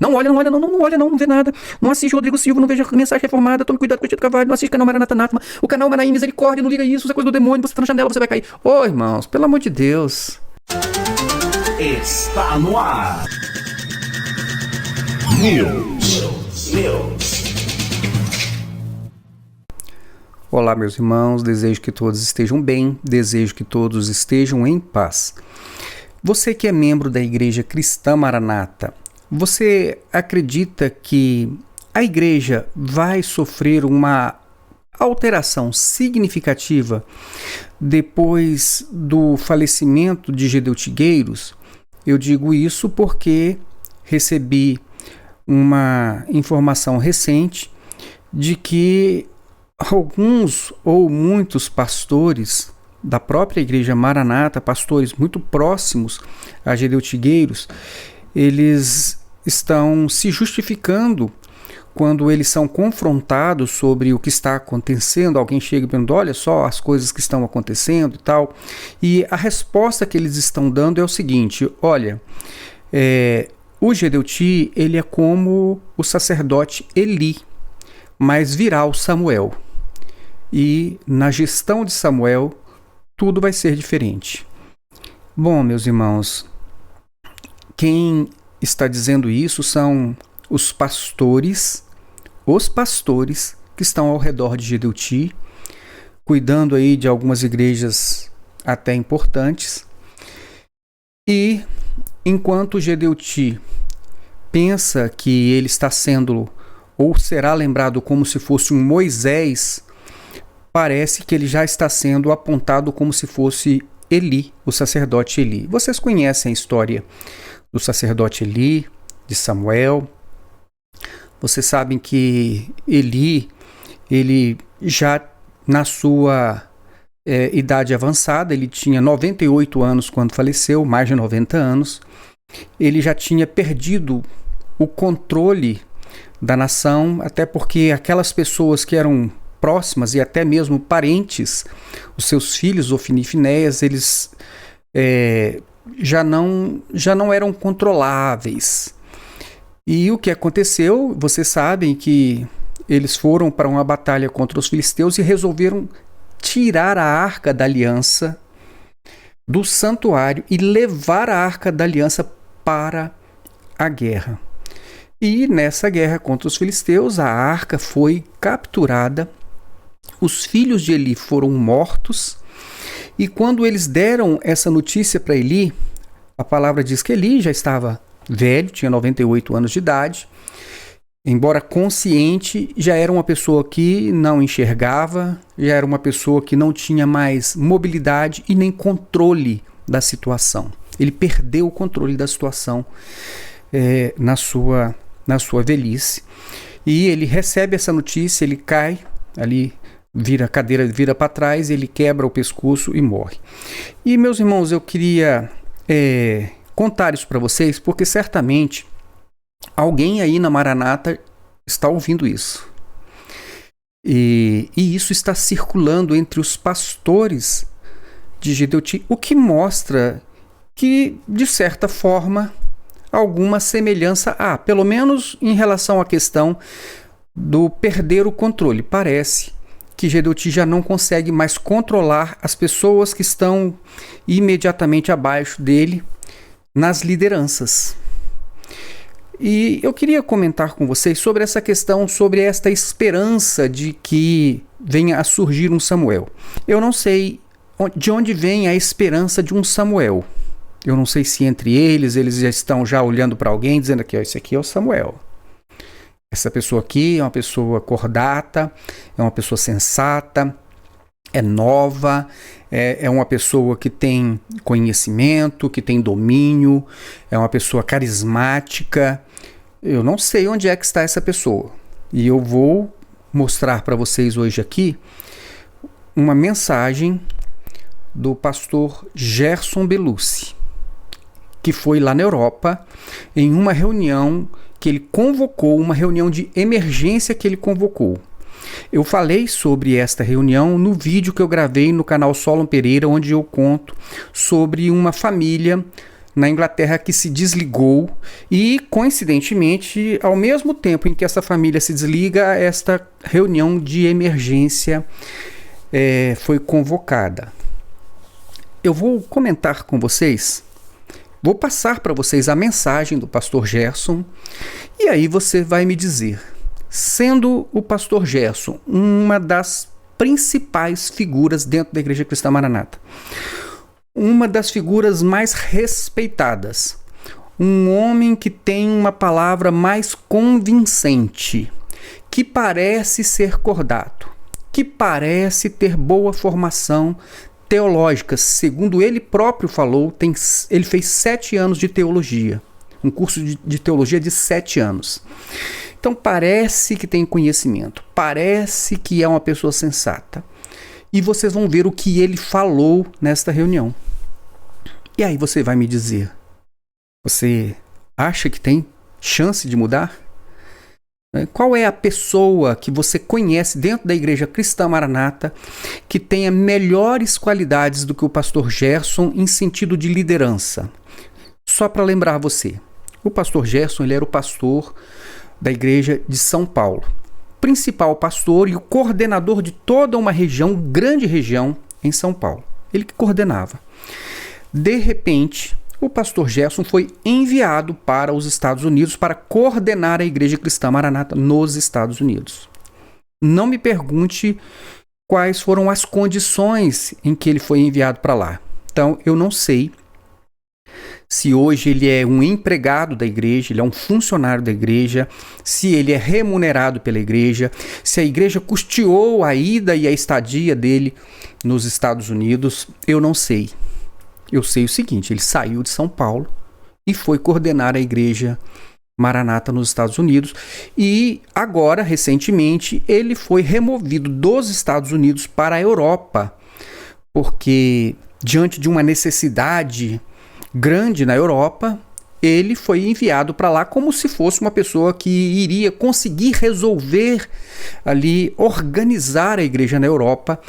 Não olha, não olha, não olha, não vê nada. Não assiste Rodrigo Silva, não veja Mensagem Reformada, tome cuidado com o Tito Carvalho, não assiste canal Maranata Anátema, o canal Manaim Misericórdia, não liga isso, isso é coisa do demônio, você tá na janela, você vai cair. Ô, irmãos, pelo amor de Deus. Está no ar. News. Olá, meus irmãos, desejo que todos estejam bem, desejo que todos estejam em paz. Você que é membro da Igreja Cristã Maranata, você acredita que a igreja vai sofrer uma alteração significativa depois do falecimento de Gedeu Tigueiros? Eu digo isso porque recebi uma informação recente de que alguns ou muitos pastores da própria Igreja Maranata, pastores muito próximos a Gedeu Tigueiros, eles estão se justificando quando eles são confrontados sobre o que está acontecendo. Alguém chega e pergunta, olha só as coisas que estão acontecendo e tal. E a resposta que eles estão dando é o seguinte, olha, o Gedeu Ti, ele é como o sacerdote Eli, mas virá o Samuel. E na gestão de Samuel, tudo vai ser diferente. Bom, meus irmãos, quem está dizendo isso são os pastores que estão ao redor de Gedeu Ti, cuidando aí de algumas igrejas até importantes. E enquanto Gedeu Ti pensa que ele está sendo ou será lembrado como se fosse um Moisés, parece que ele já está sendo apontado como se fosse Eli, o sacerdote Eli. Vocês conhecem a história do sacerdote Eli, de Samuel. Vocês sabem que Eli, ele já na sua idade avançada, ele tinha 98 anos quando faleceu, mais de 90 anos. Ele já tinha perdido o controle da nação, até porque aquelas pessoas que eram próximas e até mesmo parentes, os seus filhos, Ofni e Finéias, eles já não eram controláveis. E o que aconteceu? Vocês sabem que eles foram para uma batalha contra os filisteus e resolveram tirar a Arca da Aliança do santuário e levar a Arca da Aliança para a guerra. E nessa guerra contra os filisteus, a arca foi capturada, os filhos de Eli foram mortos, e quando eles deram essa notícia para Eli, a palavra diz que Eli já estava velho, tinha 98 anos de idade, embora consciente, já era uma pessoa que não enxergava, já era uma pessoa que não tinha mais mobilidade e nem controle da situação. Ele perdeu o controle da situação na sua velhice. E ele recebe essa notícia, ele cai ali, vira a cadeira, vira para trás, ele quebra o pescoço e morre. E, meus irmãos, eu queria contar isso para vocês, porque certamente alguém aí na Maranata está ouvindo isso. E isso está circulando entre os pastores de Gedeu Ti, o que mostra que, de certa forma, alguma semelhança há, pelo menos em relação à questão do perder o controle. Parece que Gedeu Ti já não consegue mais controlar as pessoas que estão imediatamente abaixo dele nas lideranças. E eu queria comentar com vocês sobre essa questão, sobre esta esperança de que venha a surgir um Samuel. Eu não sei de onde vem a esperança de um Samuel. Eu não sei se entre eles já estão já olhando para alguém, dizendo que esse aqui é o Samuel. Essa pessoa aqui é uma pessoa cordata, é uma pessoa sensata, é nova, é uma pessoa que tem conhecimento, que tem domínio, é uma pessoa carismática. Eu não sei onde é que está essa pessoa. E eu vou mostrar para vocês hoje aqui uma mensagem do pastor Gerson Belucci, que foi lá na Europa em uma reunião que ele convocou, uma reunião de emergência que ele convocou. Eu falei sobre esta reunião no vídeo que eu gravei no canal Solon Pereira, onde eu conto sobre uma família na Inglaterra que se desligou e, coincidentemente, ao mesmo tempo em que essa família se desliga, esta reunião de emergência foi convocada. Eu vou comentar com vocês, vou passar para vocês a mensagem do pastor Gerson e aí você vai me dizer, sendo o pastor Gerson uma das principais figuras dentro da Igreja Cristã Maranata, uma das figuras mais respeitadas, um homem que tem uma palavra mais convincente, que parece ser cordato, que parece ter boa formação teológica, segundo ele próprio falou, ele fez 7 anos de teologia, um curso de teologia de 7 anos. Então parece que tem conhecimento, parece que é uma pessoa sensata. E vocês vão ver o que ele falou nesta reunião. E aí você vai me dizer, você acha que tem chance de mudar? Qual é a pessoa que você conhece dentro da Igreja Cristã Maranata que tenha melhores qualidades do que o pastor Gerson em sentido de liderança? Só para lembrar você, o pastor Gerson ele era o pastor da Igreja de São Paulo, principal pastor e o coordenador de toda uma região, grande região em São Paulo. Ele que coordenava. De repente, o pastor Gerson foi enviado para os Estados Unidos para coordenar a Igreja Cristã Maranata nos Estados Unidos. Não me pergunte quais foram as condições em que ele foi enviado para lá. Então, eu não sei se hoje ele é um empregado da igreja, ele é um funcionário da igreja, se ele é remunerado pela igreja, se a igreja custeou a ida e a estadia dele nos Estados Unidos, eu não sei. Eu sei o seguinte, ele saiu de São Paulo e foi coordenar a Igreja Maranata nos Estados Unidos e agora, recentemente, ele foi removido dos Estados Unidos para a Europa, porque diante de uma necessidade grande na Europa, ele foi enviado para lá como se fosse uma pessoa que iria conseguir resolver ali, organizar a igreja na Europa,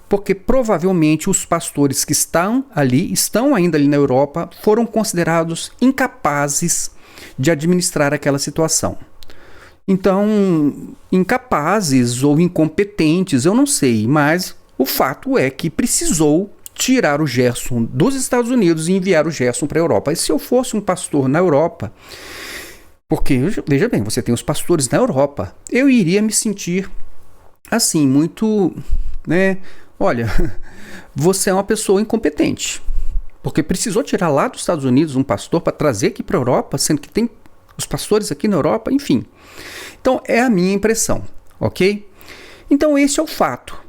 porque provavelmente os pastores que estão ainda ali na Europa, foram considerados incapazes de administrar aquela situação. Então, incapazes ou incompetentes, eu não sei, mas o fato é que precisou tirar o Gerson dos Estados Unidos e enviar o Gerson para a Europa. E se eu fosse um pastor na Europa, porque, veja bem, você tem os pastores na Europa, eu iria me sentir assim, muito, olha, você é uma pessoa incompetente, porque precisou tirar lá dos Estados Unidos um pastor para trazer aqui para a Europa, sendo que tem os pastores aqui na Europa, enfim. Então, é a minha impressão, ok? Então, esse é o fato.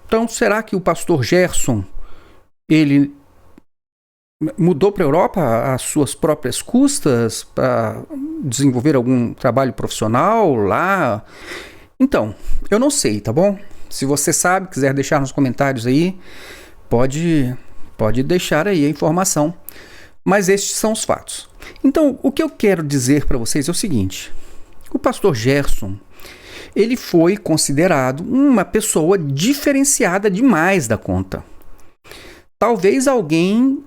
Então, será que o pastor Gerson, ele mudou para a Europa às suas próprias custas para desenvolver algum trabalho profissional lá? Então, eu não sei, tá bom? Se você sabe, quiser deixar nos comentários aí, pode deixar aí a informação. Mas estes são os fatos. Então, o que eu quero dizer para vocês é o seguinte. O pastor Gerson, ele foi considerado uma pessoa diferenciada demais da conta. Talvez alguém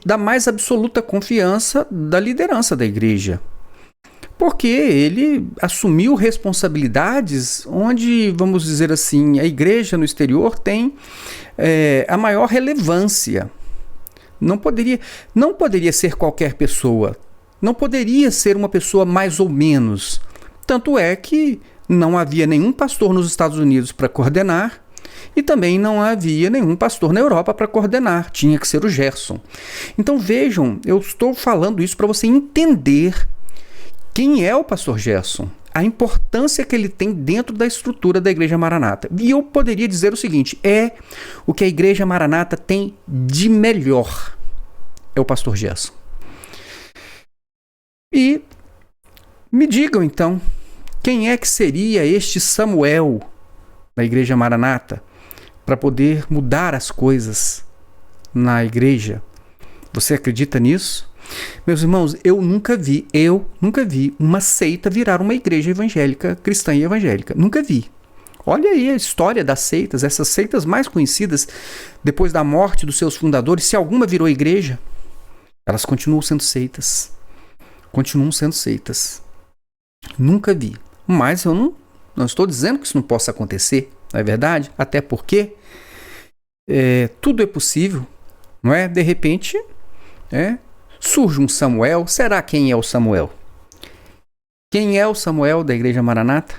da mais absoluta confiança da liderança da igreja. Porque ele assumiu responsabilidades onde, vamos dizer assim, a igreja no exterior tem a maior relevância. Não poderia ser qualquer pessoa. Não poderia ser uma pessoa mais ou menos. Tanto é que não havia nenhum pastor nos Estados Unidos para coordenar e também não havia nenhum pastor na Europa para coordenar. Tinha que ser o Gerson. Então vejam, eu estou falando isso para você entender quem é o pastor Gerson, a importância que ele tem dentro da estrutura da Igreja Maranata. E eu poderia dizer o seguinte, é o que a Igreja Maranata tem de melhor, é o pastor Gerson. E me digam então, quem é que seria este Samuel da Igreja Maranata para poder mudar as coisas na igreja? Você acredita nisso? Meus irmãos, eu nunca vi uma seita virar uma igreja evangélica, cristã e evangélica. Nunca vi. Olha aí a história das seitas, essas seitas mais conhecidas depois da morte dos seus fundadores, se alguma virou igreja. Elas continuam sendo seitas. Continuam sendo seitas. Nunca vi. Mas eu não estou dizendo que isso não possa acontecer, não é verdade? Até porque tudo é possível, não é? De repente, surge um Samuel. Será quem é o Samuel? Quem é o Samuel da Igreja Maranata?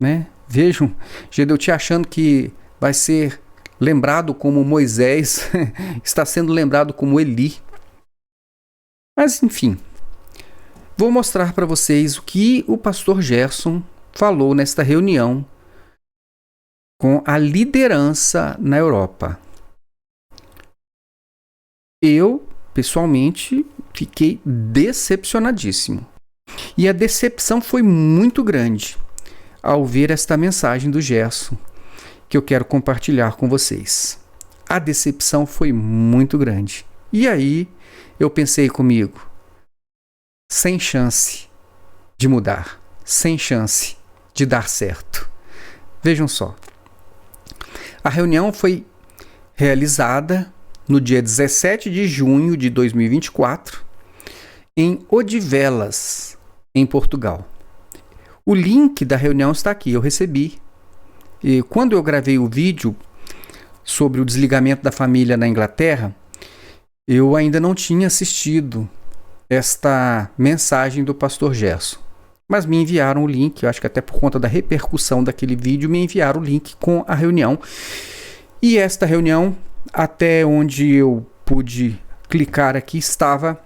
Né? Vejam, Gedeuti achando que vai ser lembrado como Moisés, está sendo lembrado como Eli. Mas, enfim, vou mostrar para vocês o que o pastor Gerson falou nesta reunião com a liderança na Europa. Eu, pessoalmente, fiquei decepcionadíssimo. E a decepção foi muito grande ao ver esta mensagem do Gerson, que eu quero compartilhar com vocês. A decepção foi muito grande. E aí, eu pensei comigo, sem chance de mudar, sem chance de dar certo. Vejam só. A reunião foi realizada no dia 17 de junho de 2024, em Odivelas, em Portugal. O link da reunião está aqui, eu recebi. E quando eu gravei o vídeo sobre o desligamento da família na Inglaterra, eu ainda não tinha assistido esta mensagem do pastor Gerson. Mas me enviaram o link, eu acho que até por conta da repercussão daquele vídeo, me enviaram o link com a reunião. E esta reunião, até onde eu pude clicar aqui, estava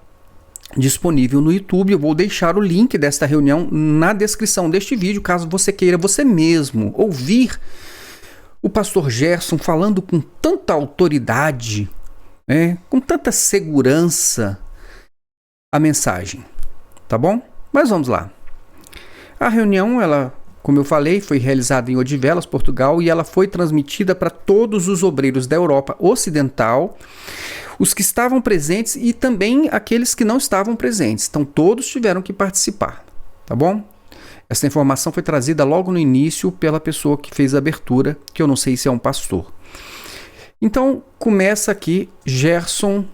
disponível no YouTube. Eu vou deixar o link desta reunião na descrição deste vídeo, caso você queira você mesmo ouvir o pastor Gerson falando com tanta autoridade, com tanta segurança a mensagem, tá bom? Mas vamos lá. A reunião, ela, como eu falei, foi realizada em Odivelas, Portugal, e ela foi transmitida para todos os obreiros da Europa Ocidental, os que estavam presentes e também aqueles que não estavam presentes. Então, todos tiveram que participar, tá bom? Essa informação foi trazida logo no início pela pessoa que fez a abertura, que eu não sei se é um pastor. Então, começa aqui Gerson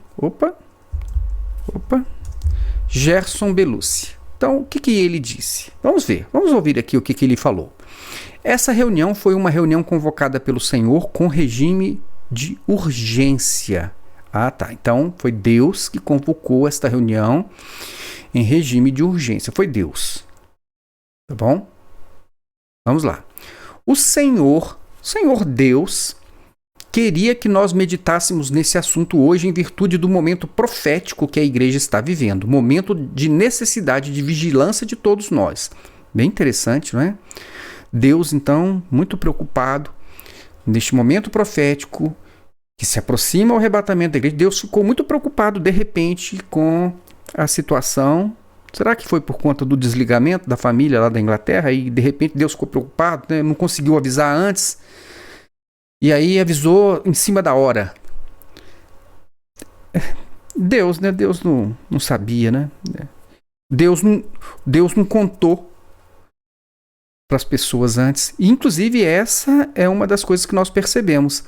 Belucci. Então, o que ele disse? Vamos ver, vamos ouvir aqui o que ele falou. Essa reunião foi uma reunião convocada pelo Senhor com regime de urgência. Ah, tá. Então, foi Deus que convocou esta reunião em regime de urgência. Foi Deus. Tá bom? Vamos lá. O Senhor Deus, queria que nós meditássemos nesse assunto hoje em virtude do momento profético que a igreja está vivendo. Momento de necessidade de vigilância de todos nós. Bem interessante, não é? Deus, então, muito preocupado neste momento profético que se aproxima ao arrebatamento da igreja. Deus ficou muito preocupado, de repente, com a situação. Será que foi por conta do desligamento da família lá da Inglaterra? E, de repente, Deus ficou preocupado, né? Não conseguiu avisar antes. E aí avisou em cima da hora. Deus, né? Deus não sabia, né? Deus não contou para as pessoas antes. E, inclusive, essa é uma das coisas que nós percebemos.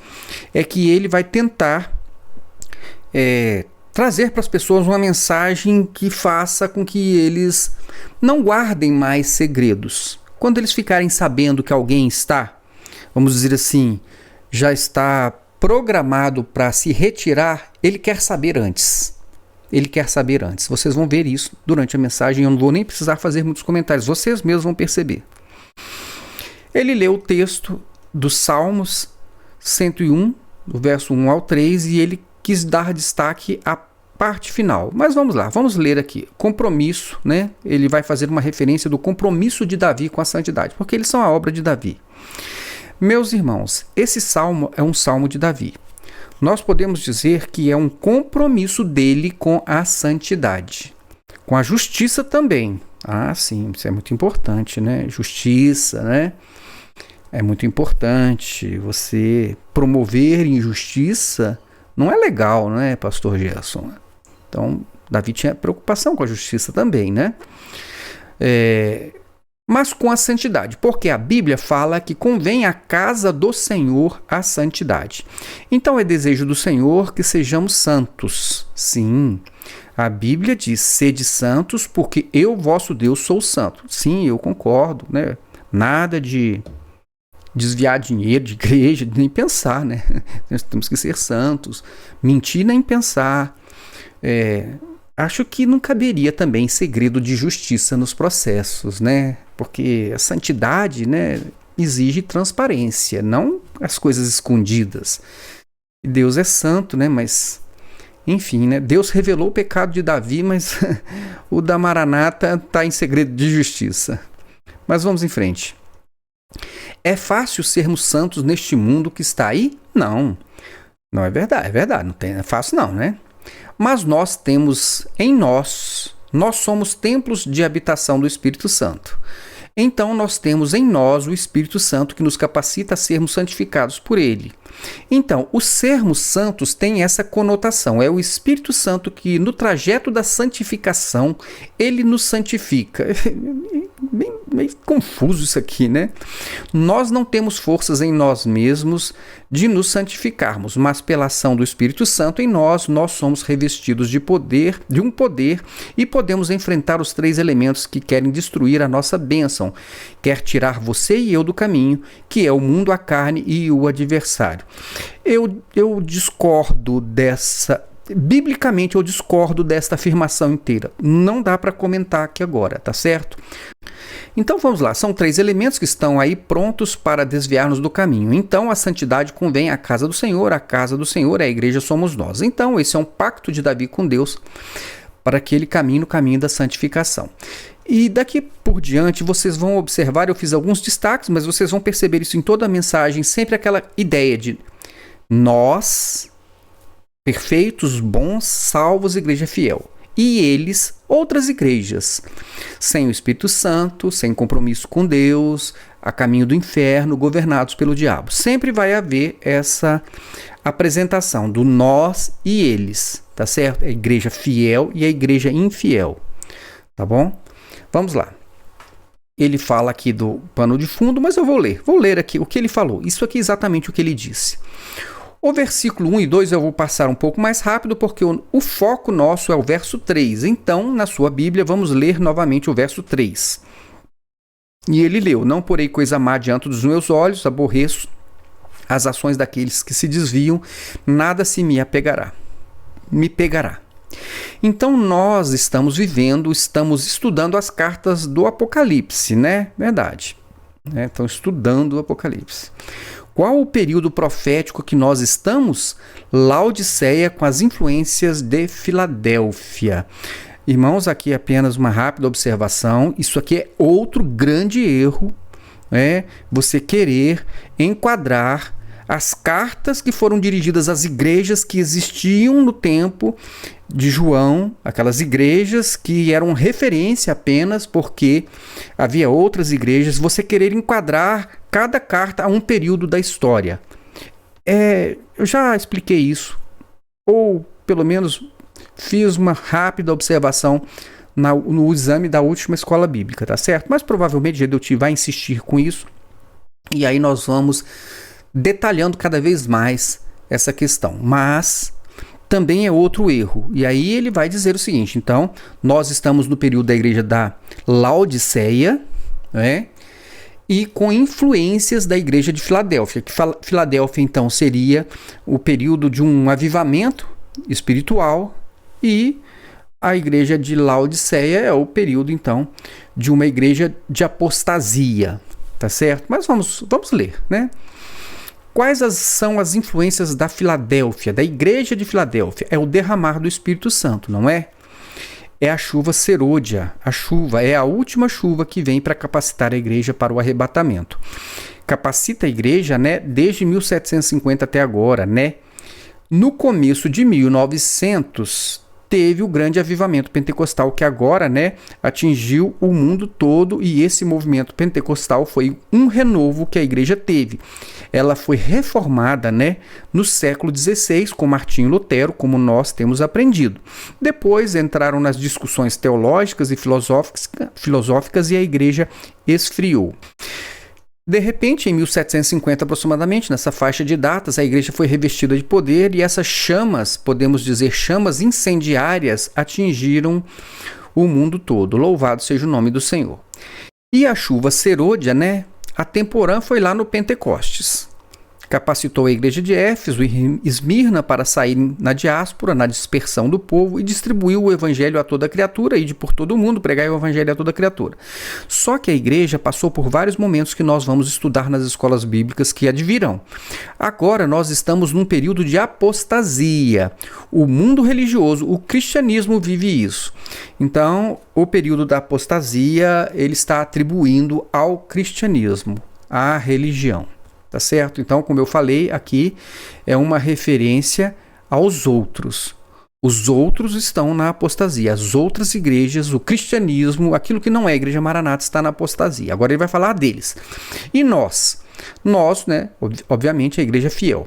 É que ele vai tentar trazer para as pessoas uma mensagem que faça com que eles não guardem mais segredos. Quando eles ficarem sabendo que alguém está, vamos dizer assim, já está programado para se retirar, ele quer saber antes. Ele quer saber antes. Vocês vão ver isso durante a mensagem. Eu não vou nem precisar fazer muitos comentários. Vocês mesmos vão perceber. Ele leu o texto dos Salmos 101, do verso 1 ao 3, e ele quis dar destaque à parte final. Mas vamos lá, vamos ler aqui. Compromisso, né? Ele vai fazer uma referência do compromisso de Davi com a santidade, porque eles são a obra de Davi. Meus irmãos, esse salmo é um salmo de Davi. Nós podemos dizer que é um compromisso dele com a santidade. Com a justiça também. Ah, sim, isso é muito importante, né? Justiça, né? É muito importante. Você promover injustiça não é legal, não é, pastor Gerson? Então, Davi tinha preocupação com a justiça também, né? mas com a santidade, porque a Bíblia fala que convém à casa do Senhor a santidade. Então é desejo do Senhor que sejamos santos. Sim, a Bíblia diz: sede santos, porque eu, vosso Deus, sou santo. Sim, eu concordo, né? Nada de desviar dinheiro de igreja, nem pensar, né? Nós temos que ser santos. Mentir nem pensar. Acho que não caberia também segredo de justiça nos processos, né? Porque a santidade, né, exige transparência, não as coisas escondidas. Deus é santo, né? Mas, enfim, né? Deus revelou o pecado de Davi, mas o da Maranata está em segredo de justiça. Mas vamos em frente. É fácil sermos santos neste mundo que está aí? Não. Não é verdade, não é fácil não, né? Mas nós temos em nós somos templos de habitação do Espírito Santo. Então nós temos em nós o Espírito Santo que nos capacita a sermos santificados por ele. Então, o sermos santos tem essa conotação. É o Espírito Santo que, no trajeto da santificação, ele nos santifica. Meio confuso isso aqui, né? Nós não temos forças em nós mesmos de nos santificarmos, mas pela ação do Espírito Santo em nós somos revestidos de um poder, e podemos enfrentar os 3 elementos que querem destruir a nossa bênção, quer tirar você e eu do caminho, que é o mundo, a carne e o adversário. Eu discordo dessa... Biblicamente, eu discordo desta afirmação inteira. Não dá para comentar aqui agora, tá certo? Então vamos lá, são 3 elementos que estão aí prontos para desviar-nos do caminho. Então a santidade convém à casa do Senhor, a casa do Senhor, a igreja somos nós. Então esse é um pacto de Davi com Deus para que ele caminhe no caminho da santificação. E daqui por diante vocês vão observar, eu fiz alguns destaques, mas vocês vão perceber isso em toda a mensagem, sempre aquela ideia de nós, perfeitos, bons, salvos, igreja fiel. E eles, outras igrejas, sem o Espírito Santo, sem compromisso com Deus, a caminho do inferno, governados pelo diabo. Sempre vai haver essa apresentação do nós e eles, tá certo? A igreja fiel e a igreja infiel, tá bom? Vamos lá. Ele fala aqui do pano de fundo, mas eu vou ler aqui o que ele falou. Isso aqui é exatamente o que ele disse. O versículo 1 e 2 eu vou passar um pouco mais rápido, porque o foco nosso é o verso 3. Então, na sua Bíblia, vamos ler novamente o verso 3. E ele leu: não porei coisa má diante dos meus olhos, aborreço as ações daqueles que se desviam, nada se me pegará. Então, nós estamos estudando as cartas do Apocalipse, né? Verdade. Estão estudando o Apocalipse. Qual o período profético que nós estamos? Laodiceia com as influências de Filadélfia. Irmãos, aqui apenas uma rápida observação. Isso aqui é outro grande erro, você querer enquadrar as cartas que foram dirigidas às igrejas que existiam no tempo de João, aquelas igrejas que eram referência apenas porque havia outras igrejas, você querer enquadrar cada carta a um período da história. Eu já expliquei isso, ou pelo menos fiz uma rápida observação no exame da última escola bíblica, tá certo? Mas provavelmente Gedeuti vai insistir com isso, e aí nós vamos detalhando cada vez mais essa questão. Mas também é outro erro. E aí ele vai dizer o seguinte: então, nós estamos no período da igreja da Laodiceia, e com influências da igreja de Filadélfia. Que Filadélfia, então, seria o período de um avivamento espiritual, e a igreja de Laodiceia é o período, então, de uma igreja de apostasia. Tá certo? Mas vamos ler, né? Quais são as influências da Filadélfia, da igreja de Filadélfia? É o derramar do Espírito Santo, não é? É a chuva serôdia. A chuva é a última chuva que vem para capacitar a igreja para o arrebatamento. Capacita a igreja, né, desde 1750 até agora, né? No começo de 1900, teve o grande avivamento pentecostal que agora, né, atingiu o mundo todo, e esse movimento pentecostal foi um renovo que a igreja teve. Ela foi reformada, né, no século XVI com Martinho Lutero, como nós temos aprendido. Depois entraram nas discussões teológicas e filosóficas e a igreja esfriou. De repente, em 1750 aproximadamente, nessa faixa de datas, a igreja foi revestida de poder e essas chamas, podemos dizer chamas incendiárias, atingiram o mundo todo. Louvado seja o nome do Senhor. E a chuva serôdia, né? A temporã foi lá no Pentecostes. Capacitou a igreja de Éfeso e Esmirna para sair na diáspora, na dispersão do povo, e distribuiu o evangelho a toda criatura, e de por todo o mundo pregar o evangelho a toda criatura. Só que a igreja passou por vários momentos que nós vamos estudar nas escolas bíblicas que advirão. Agora nós estamos num período de apostasia. O mundo religioso, o cristianismo vive isso. Então, o período da apostasia, ele está atribuindo ao cristianismo, à religião. Tá certo? Então, como eu falei aqui, é uma referência aos outros. Os outros estão na apostasia. As outras igrejas, o cristianismo, aquilo que não é a Igreja Maranata, está na apostasia. Agora ele vai falar deles. E nós? Nós, né? Obviamente, a igreja fiel.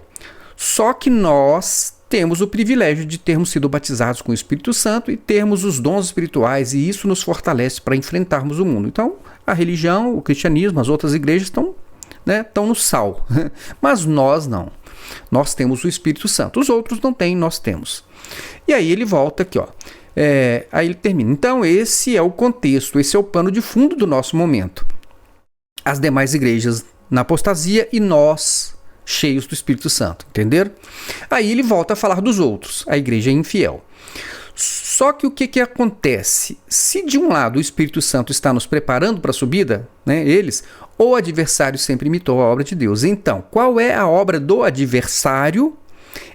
Só que nós temos o privilégio de termos sido batizados com o Espírito Santo e termos os dons espirituais, e isso nos fortalece para enfrentarmos o mundo. Então, a religião, o cristianismo, as outras igrejas estão no sal, mas nós não. Nós temos o Espírito Santo. Os outros não têm, nós temos. E aí ele volta aqui, ó. Aí ele termina. Então esse é o contexto, esse é o pano de fundo do nosso momento. As demais igrejas na apostasia e nós cheios do Espírito Santo, entenderam? Aí ele volta a falar dos outros, a igreja infiel. Só que o que acontece? Se de um lado o Espírito Santo está nos preparando para a subida, né, o adversário sempre imitou a obra de Deus. Então, qual é a obra do adversário?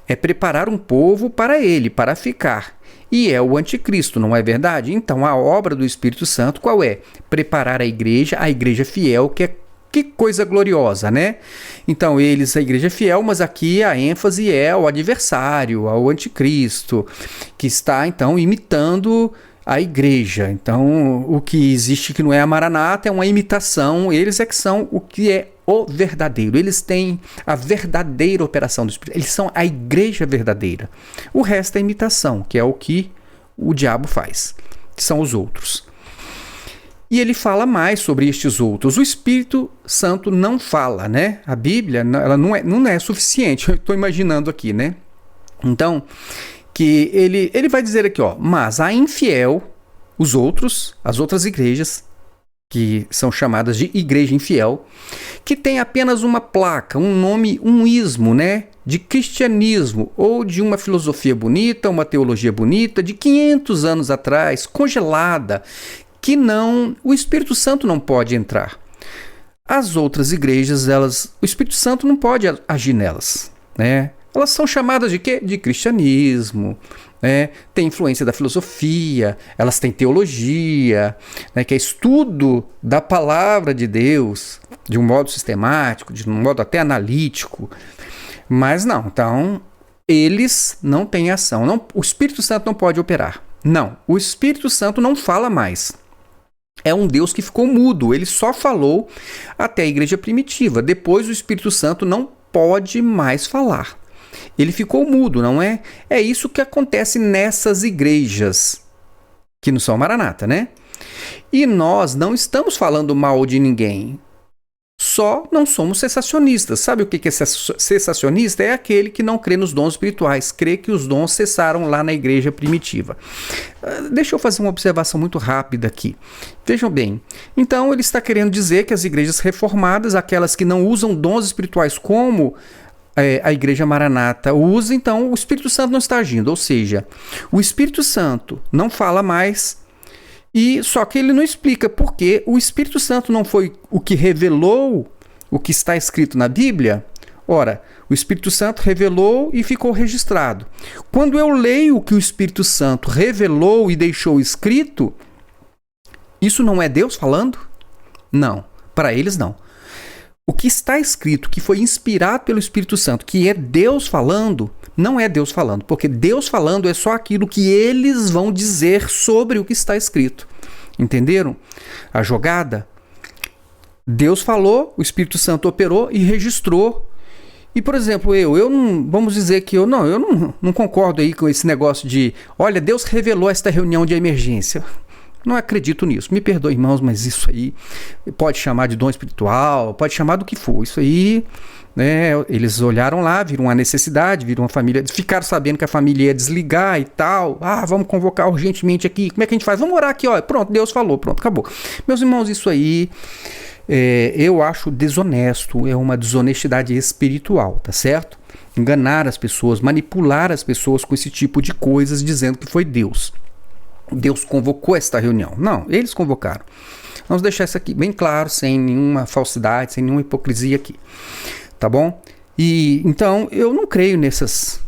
É preparar um povo para ele, para ficar. E é o anticristo, não é verdade? Então, a obra do Espírito Santo, qual é? Preparar a igreja fiel, que coisa gloriosa, né? Então, a igreja fiel, mas aqui a ênfase é ao adversário, ao anticristo, que está, então, imitando a igreja. Então, o que existe que não é a Maranata é uma imitação, eles é que são o que é o verdadeiro. Eles têm a verdadeira operação do Espírito. Eles são a igreja verdadeira. O resto é imitação, que é o que o diabo faz, que são os outros. E ele fala mais sobre estes outros. O Espírito Santo não fala, né? A Bíblia, ela não é suficiente. Eu estou imaginando aqui, né? Então, que ele vai dizer aqui, ó, mas a infiel, os outros, as outras igrejas, que são chamadas de igreja infiel, que tem apenas uma placa, um nome, um ismo, né? De cristianismo, ou de uma filosofia bonita, uma teologia bonita, de 500 anos atrás, congelada, que o Espírito Santo não pode entrar. As outras igrejas, o Espírito Santo não pode agir nelas, né? Elas são chamadas de quê? De cristianismo, né? Tem influência da filosofia, elas têm teologia, né? Que é estudo da palavra de Deus, de um modo sistemático, de um modo até analítico. Mas não, então, eles não têm ação. Não, o Espírito Santo não pode operar. Não, o Espírito Santo não fala mais. É um Deus que ficou mudo, ele só falou até a igreja primitiva. Depois o Espírito Santo não pode mais falar. Ele ficou mudo, não é? É isso que acontece nessas igrejas, que não são Maranata, né? E nós não estamos falando mal de ninguém. Só não somos cessacionistas. Sabe o que é cessacionista? É aquele que não crê nos dons espirituais, crê que os dons cessaram lá na igreja primitiva. Deixa eu fazer uma observação muito rápida aqui. Vejam bem, então ele está querendo dizer que as igrejas reformadas, aquelas que não usam dons espirituais como a igreja Maranata usa, então o Espírito Santo não está agindo. Ou seja, o Espírito Santo não fala mais. E só que ele não explica porque o Espírito Santo não foi o que revelou o que está escrito na Bíblia. Ora, o Espírito Santo revelou e ficou registrado. Quando eu leio o que o Espírito Santo revelou e deixou escrito, isso não é Deus falando? Não, para eles não. O que está escrito, que foi inspirado pelo Espírito Santo, que é Deus falando, não é Deus falando, porque Deus falando é só aquilo que eles vão dizer sobre o que está escrito. Entenderam a jogada? Deus falou, o Espírito Santo operou e registrou. E, por exemplo, eu não, vamos dizer que eu não concordo aí com esse negócio de, olha, Deus revelou esta reunião de emergência. Não acredito nisso. Me perdoe, irmãos, mas isso aí pode chamar de dom espiritual, pode chamar do que for. Isso aí, né, eles olharam lá, viram uma necessidade, viram uma família, ficaram sabendo que a família ia desligar e tal. Ah, vamos convocar urgentemente aqui. Como é que a gente faz? Vamos orar aqui, ó. Pronto, Deus falou, pronto, acabou. Meus irmãos, isso aí eu acho desonesto, é uma desonestidade espiritual, tá certo? Enganar as pessoas, manipular as pessoas com esse tipo de coisas, dizendo que foi Deus. Deus convocou esta reunião. Não, eles convocaram. Vamos deixar isso aqui bem claro, sem nenhuma falsidade, sem nenhuma hipocrisia aqui. Tá bom? E então eu não creio nessas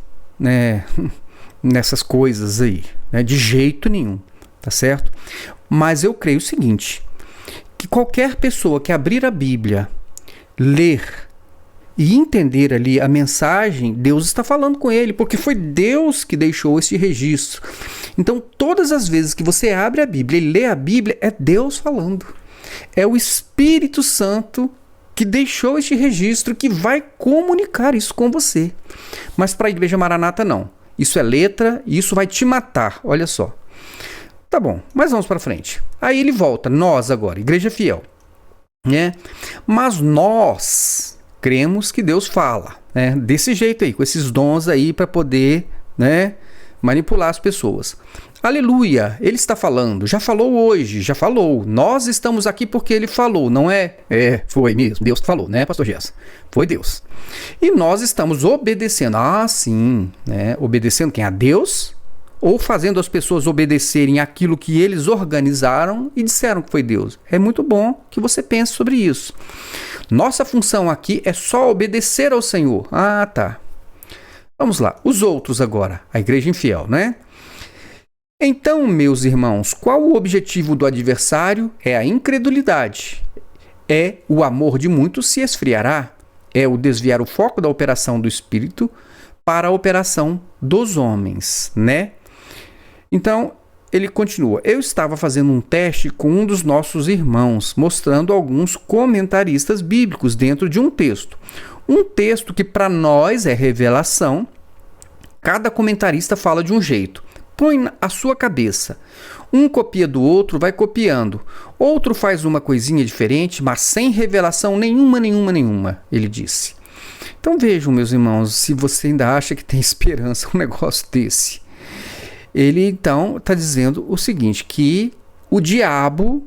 coisas aí, né, de jeito nenhum, tá certo? Mas eu creio o seguinte, que qualquer pessoa que abrir a Bíblia, ler e entender ali a mensagem, Deus está falando com ele, porque foi Deus que deixou esse registro. Então, todas as vezes que você abre a Bíblia e lê a Bíblia, é Deus falando. É o Espírito Santo que deixou este registro, que vai comunicar isso com você. Mas para a Igreja Maranata, não. Isso é letra e isso vai te matar, olha só. Tá bom, mas vamos para frente. Aí ele volta, nós agora, Igreja Fiel. Né? Mas nós cremos que Deus fala, né? Desse jeito aí, com esses dons aí para poder, né, manipular as pessoas. Aleluia, ele está falando, já falou hoje, já falou. Nós estamos aqui porque ele falou, não é? Foi mesmo, Deus falou, né, pastor Gerson? Foi Deus. E nós estamos obedecendo. Ah, sim, né? Obedecendo quem? A Deus? Ou fazendo as pessoas obedecerem aquilo que eles organizaram e disseram que foi Deus. É muito bom que você pense sobre isso. Nossa função aqui é só obedecer ao Senhor. Ah, tá. Vamos lá. Os outros agora. A igreja infiel, né? Então, meus irmãos, qual o objetivo do adversário? É a incredulidade. É o amor de muitos se esfriará. É o desviar o foco da operação do Espírito para a operação dos homens, né? Então, ele continua. Eu estava fazendo um teste com um dos nossos irmãos, mostrando alguns comentaristas bíblicos dentro de um texto. Um texto que para nós é revelação. Cada comentarista fala de um jeito. Põe a sua cabeça. Um copia do outro, vai copiando. Outro faz uma coisinha diferente, mas sem revelação nenhuma, ele disse. Então vejam, meus irmãos, se você ainda acha que tem esperança um negócio desse. Ele então está dizendo o seguinte, que o diabo,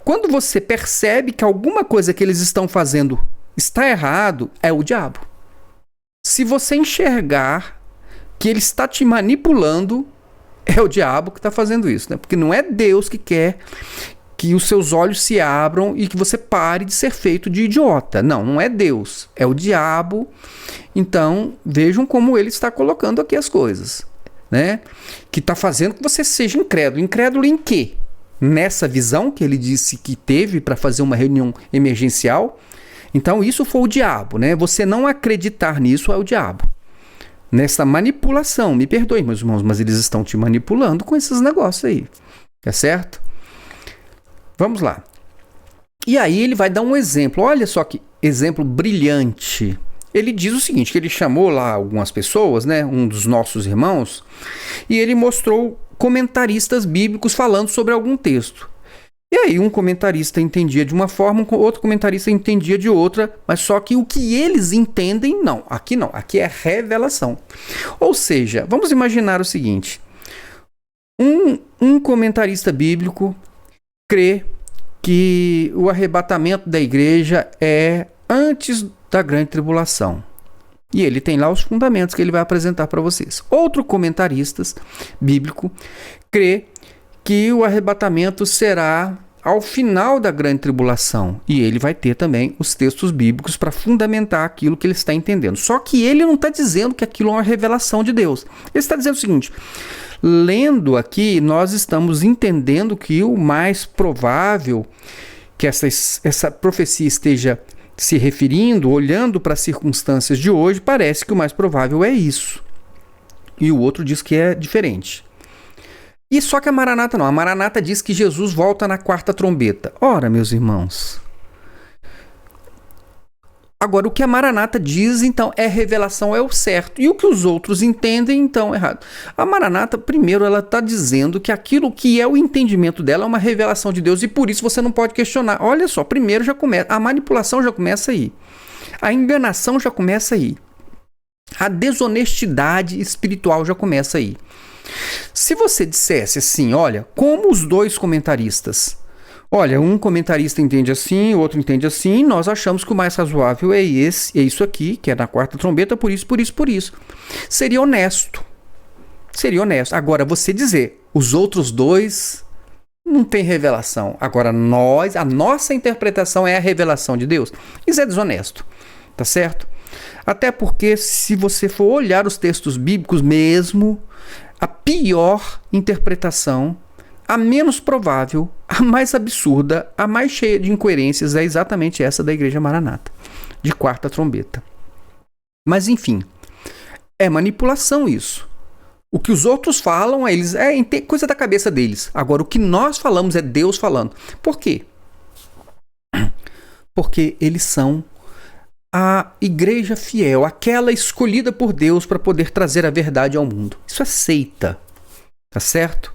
quando você percebe que alguma coisa que eles estão fazendo está errado, é o diabo. Se você enxergar que ele está te manipulando, é o diabo que está fazendo isso, né? Porque não é Deus que quer que os seus olhos se abram e que você pare de ser feito de idiota. Não, não é Deus, é o diabo. Então, vejam como ele está colocando aqui as coisas, né? Que está fazendo que você seja incrédulo. Incrédulo em quê? Nessa visão que ele disse que teve para fazer uma reunião emergencial. Então, isso foi o diabo, né? Você não acreditar nisso é o diabo. Nessa manipulação, me perdoe, meus irmãos, mas eles estão te manipulando com esses negócios aí, tá certo? Vamos lá. E aí ele vai dar um exemplo, olha só que exemplo brilhante. Ele diz o seguinte, que ele chamou lá algumas pessoas, né, um dos nossos irmãos, e ele mostrou comentaristas bíblicos falando sobre algum texto. E aí um comentarista entendia de uma forma, outro comentarista entendia de outra, mas só que o que eles entendem, não, aqui é revelação. Ou seja, vamos imaginar o seguinte, um comentarista bíblico crê que o arrebatamento da igreja é antes da grande tribulação. E ele tem lá os fundamentos que ele vai apresentar para vocês. Outro comentarista bíblico crê que o arrebatamento será ao final da grande tribulação. E ele vai ter também os textos bíblicos para fundamentar aquilo que ele está entendendo. Só que ele não está dizendo que aquilo é uma revelação de Deus. Ele está dizendo o seguinte, lendo aqui, nós estamos entendendo que o mais provável que essa profecia esteja se referindo, olhando para as circunstâncias de hoje, parece que o mais provável é isso. E o outro diz que é diferente. E só que a Maranata não. A Maranata diz que Jesus volta na quarta trombeta. Ora, meus irmãos. Agora, o que a Maranata diz, então, é revelação, é o certo. E o que os outros entendem, então, é errado. A Maranata, primeiro, ela está dizendo que aquilo que é o entendimento dela é uma revelação de Deus e por isso você não pode questionar. Olha só, primeiro já começa, a manipulação já começa aí. A enganação já começa aí. A desonestidade espiritual já começa aí. Se você dissesse assim, olha, como os dois comentaristas, olha, um comentarista entende assim, o outro entende assim, nós achamos que o mais razoável é isso aqui, que é na quarta trombeta, por isso. Seria honesto. Seria honesto. Agora, você dizer, os outros dois não tem revelação. Agora, a nossa interpretação é a revelação de Deus. Isso é desonesto. Tá certo? Até porque, se você for olhar os textos bíblicos mesmo, a pior interpretação, a menos provável, a mais absurda, a mais cheia de incoerências é exatamente essa da Igreja Maranata, de quarta trombeta. Mas enfim, é manipulação isso. O que os outros falam, eles é coisa da cabeça deles. Agora, o que nós falamos é Deus falando. Por quê? Porque eles são a igreja fiel, aquela escolhida por Deus para poder trazer a verdade ao mundo. Isso é seita, tá certo?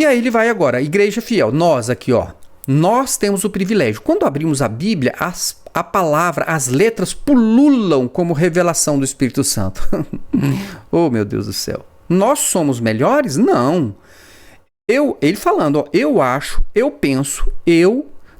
E aí ele vai agora, igreja fiel, nós aqui, ó, nós temos o privilégio. Quando abrimos a Bíblia, a palavra, as letras pululam como revelação do Espírito Santo. Oh, meu Deus do céu. Nós somos melhores? Não. Ele falando, ó, eu acho, eu penso,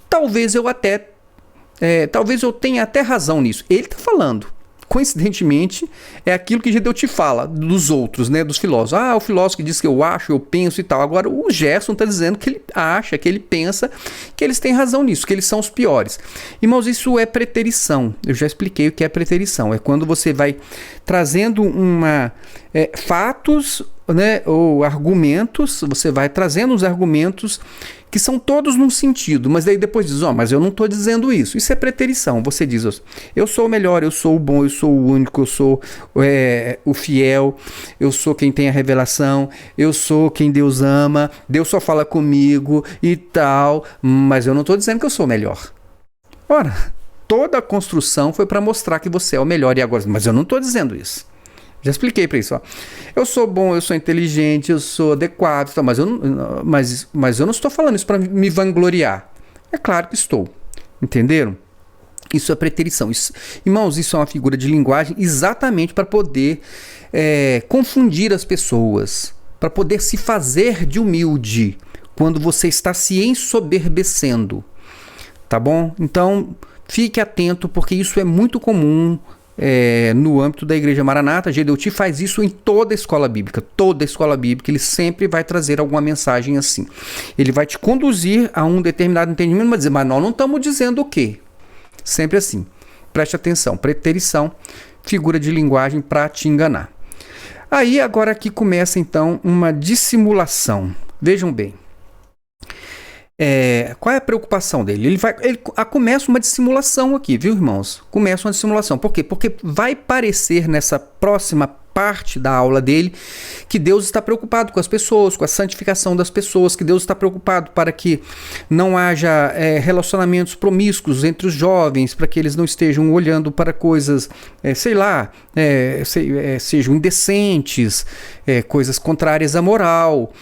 talvez eu tenha até razão nisso. Ele está falando. Coincidentemente, é aquilo que Gedeu te fala dos outros, né, dos filósofos. O filósofo que diz que eu acho, eu penso e tal. Agora, o Gerson está dizendo que ele acha, que ele pensa, que eles têm razão nisso, que eles são os piores. Irmãos, isso é preterição. Eu já expliquei o que é preterição. É quando você vai trazendo fatos, né, ou argumentos, você vai trazendo os argumentos que são todos num sentido, mas daí depois diz, mas eu não estou dizendo isso. Isso é preterição. Você diz, eu sou o melhor, eu sou o bom, eu sou o único, eu sou o fiel, eu sou quem tem a revelação, eu sou quem Deus ama, Deus só fala comigo e tal, mas eu não estou dizendo que eu sou o melhor. Ora, toda a construção foi para mostrar que você é o melhor e agora, mas eu não estou dizendo isso. Já expliquei para isso. Eu sou bom, eu sou inteligente, eu sou adequado, tá, mas eu não estou falando isso para me vangloriar. É claro que estou. Entenderam? Isso é preterição. Irmãos, isso é uma figura de linguagem exatamente para poder confundir as pessoas, para poder se fazer de humilde quando você está se ensoberbecendo. Tá bom? Então, fique atento, porque isso é muito comum no âmbito da Igreja Maranata. Gedeuti faz isso em toda a escola bíblica. Toda a escola bíblica, ele sempre vai trazer alguma mensagem assim. Ele vai te conduzir a um determinado entendimento, mas dizer, mas nós não estamos dizendo o quê? Sempre assim. Preste atenção. Preterição, figura de linguagem para te enganar. Aí agora aqui começa então uma dissimulação. Vejam bem. Qual é a preocupação dele? Ele começa uma dissimulação aqui, viu, irmãos? Começa uma dissimulação. Por quê? Porque vai parecer nessa próxima parte da aula dele que Deus está preocupado com as pessoas, com a santificação das pessoas, que Deus está preocupado para que não haja relacionamentos promíscuos entre os jovens, para que eles não estejam olhando para coisas, sejam indecentes, coisas contrárias à moral.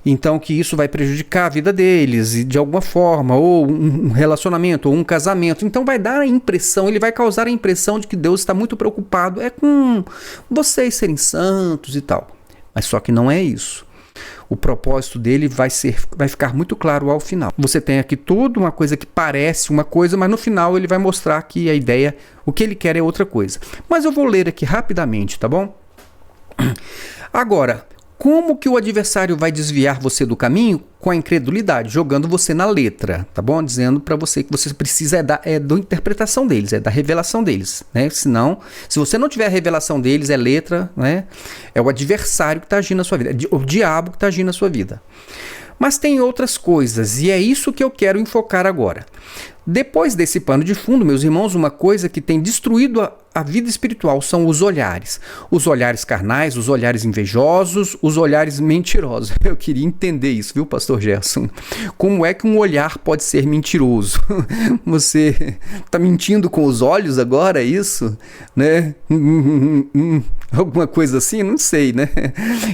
Então, que isso vai prejudicar a vida deles de alguma forma, ou um relacionamento, ou um casamento. Então, vai dar a impressão, ele vai causar a impressão de que Deus está muito preocupado com vocês serem santos e tal. Mas só que não é isso. O propósito dele vai ficar muito claro ao final. Você tem aqui tudo, uma coisa que parece uma coisa, mas no final ele vai mostrar que a ideia, o que ele quer é outra coisa. Mas eu vou ler aqui rapidamente, tá bom? Agora, como que o adversário vai desviar você do caminho? Com a incredulidade, jogando você na letra, tá bom? Dizendo para você que você precisa da interpretação deles, da revelação deles, né? Senão, se você não tiver a revelação deles, é letra, né? É o adversário que está agindo na sua vida, é o diabo que está agindo na sua vida. Mas tem outras coisas, e é isso que eu quero enfocar agora. Depois desse pano de fundo, meus irmãos, uma coisa que tem destruído a vida espiritual são os olhares. Os olhares carnais, os olhares invejosos, os olhares mentirosos. Eu queria entender isso, viu, pastor Gerson? Como é que um olhar pode ser mentiroso? Você está mentindo com os olhos agora, é isso? Né? Alguma coisa assim? Não sei, né?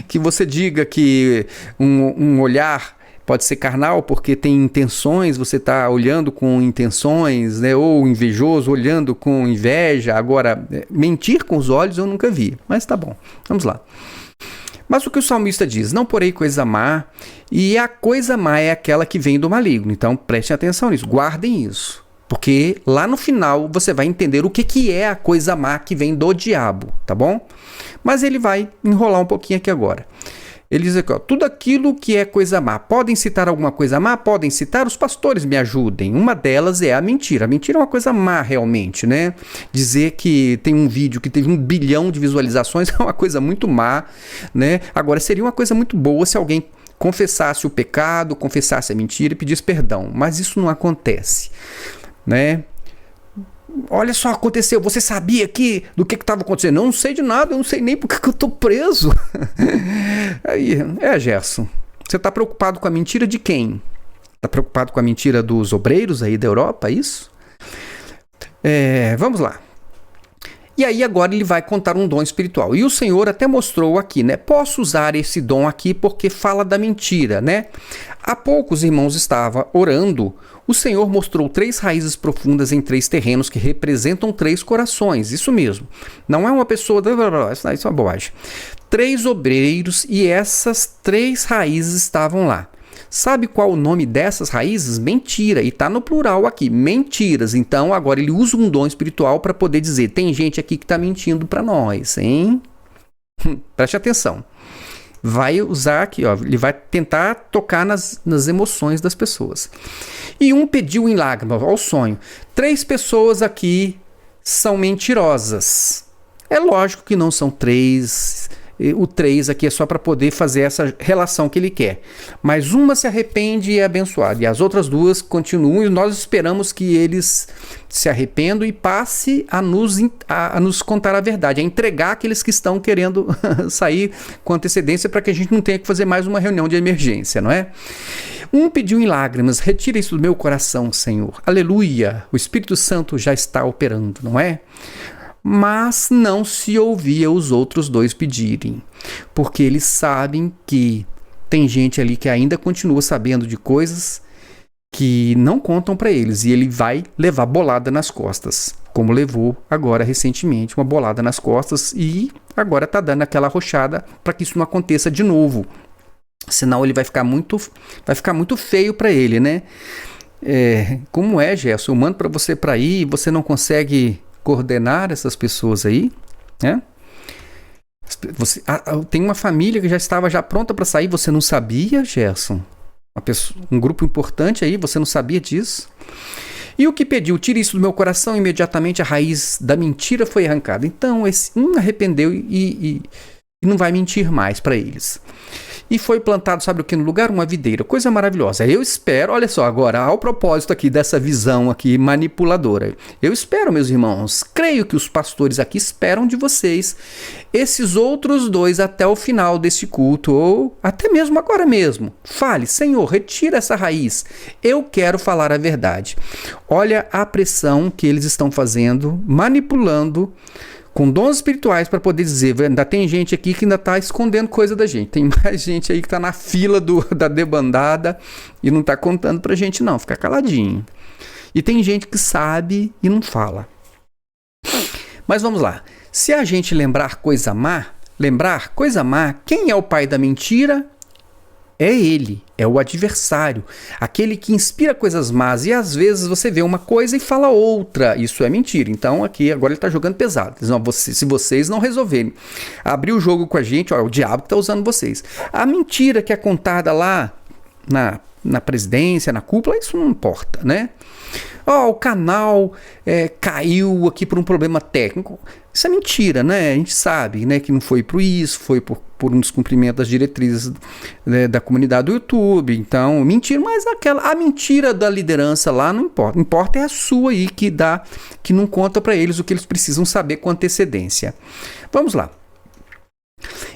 Que você diga que um olhar pode ser carnal porque tem intenções, você está olhando com intenções, né? Ou invejoso, olhando com inveja. Agora, mentir com os olhos eu nunca vi, mas tá bom, vamos lá. Mas o que o salmista diz? Não porei coisa má, e a coisa má é aquela que vem do maligno. Então prestem atenção nisso, guardem isso. Porque lá no final você vai entender o que é a coisa má que vem do diabo, tá bom? Mas ele vai enrolar um pouquinho aqui agora. Ele diz aqui, ó, tudo aquilo que é coisa má. Podem citar alguma coisa má? Podem citar? Os pastores me ajudem. Uma delas é a mentira. A mentira é uma coisa má realmente, né? Dizer que tem um vídeo que teve 1 bilhão de visualizações é uma coisa muito má, né? Agora, seria uma coisa muito boa se alguém confessasse o pecado, confessasse a mentira e pedisse perdão. Mas isso não acontece, né? Olha só, aconteceu, você sabia do que estava acontecendo? Eu não sei de nada, eu não sei nem porque que eu estou preso. Aí, Gerson, você está preocupado com a mentira de quem? Está preocupado com a mentira dos obreiros aí da Europa, é isso? Vamos lá. E aí agora ele vai contar um dom espiritual. E o Senhor até mostrou aqui, né? Posso usar esse dom aqui porque fala da mentira, né? Há pouco os irmãos estavam orando. O Senhor mostrou 3 raízes profundas em 3 terrenos que representam 3 corações. Isso mesmo. Não é uma pessoa... Isso é uma bobagem. 3 obreiros e essas 3 raízes estavam lá. Sabe qual o nome dessas raízes? Mentira. E está no plural aqui. Mentiras. Então, agora ele usa um dom espiritual para poder dizer, tem gente aqui que está mentindo para nós, hein? Preste atenção. Vai usar aqui, ó, ele vai tentar tocar nas emoções das pessoas. E um pediu em lágrimas, olha o sonho. 3 pessoas aqui são mentirosas. É lógico que não são 3... O 3 aqui é só para poder fazer essa relação que ele quer. Mas uma se arrepende e é abençoada. E as outras 2 continuam e nós esperamos que eles se arrependam e passe a nos contar a verdade, a entregar aqueles que estão querendo sair com antecedência para que a gente não tenha que fazer mais uma reunião de emergência, não é? Um pediu em lágrimas, retira isso do meu coração, Senhor. Aleluia! O Espírito Santo já está operando, não é? Mas não se ouvia os outros 2 pedirem, porque eles sabem que tem gente ali que ainda continua sabendo de coisas que não contam para eles, e ele vai levar bolada nas costas, como levou agora recentemente uma bolada nas costas, e agora está dando aquela arrochada para que isso não aconteça de novo, senão ele vai ficar muito feio para ele, né? Como é, Gerson? Eu mando para você para ir e você não consegue coordenar essas pessoas aí, né? Tem uma família que já estava pronta para sair, você não sabia, Gerson? Um grupo importante aí, você não sabia disso? E o que pediu? Tire isso do meu coração, imediatamente a raiz da mentira foi arrancada. Então, esse arrependeu e não vai mentir mais para eles. E foi plantado, sabe o que no lugar? Uma videira. Coisa maravilhosa. Eu espero, olha só, agora, ao propósito aqui dessa visão aqui manipuladora. Eu espero, meus irmãos, creio que os pastores aqui esperam de vocês esses outros 2 até o final desse culto, ou até mesmo agora mesmo. Fale, Senhor, retira essa raiz. Eu quero falar a verdade. Olha a pressão que eles estão fazendo, manipulando com dons espirituais para poder dizer, ainda tem gente aqui que ainda está escondendo coisa da gente. Tem mais gente aí que está na fila da debandada e não está contando para a gente não, fica caladinho. E tem gente que sabe e não fala. Mas vamos lá. Se a gente lembrar coisa má, quem é o pai da mentira? É ele, é o adversário, aquele que inspira coisas más, e às vezes você vê uma coisa e fala outra, isso é mentira. Então aqui agora ele está jogando pesado. Se vocês não resolverem abrir o jogo com a gente, ó, o diabo está usando vocês. A mentira que é contada lá na na presidência, na cúpula, isso não importa, né? O canal caiu aqui por um problema técnico. Isso é mentira, né? A gente sabe, né, que não foi por isso, foi por um descumprimento das diretrizes, né, da comunidade do YouTube. Então, mentira, mas a mentira da liderança lá não importa. Importa é a sua aí que não conta para eles o que eles precisam saber com antecedência. Vamos lá.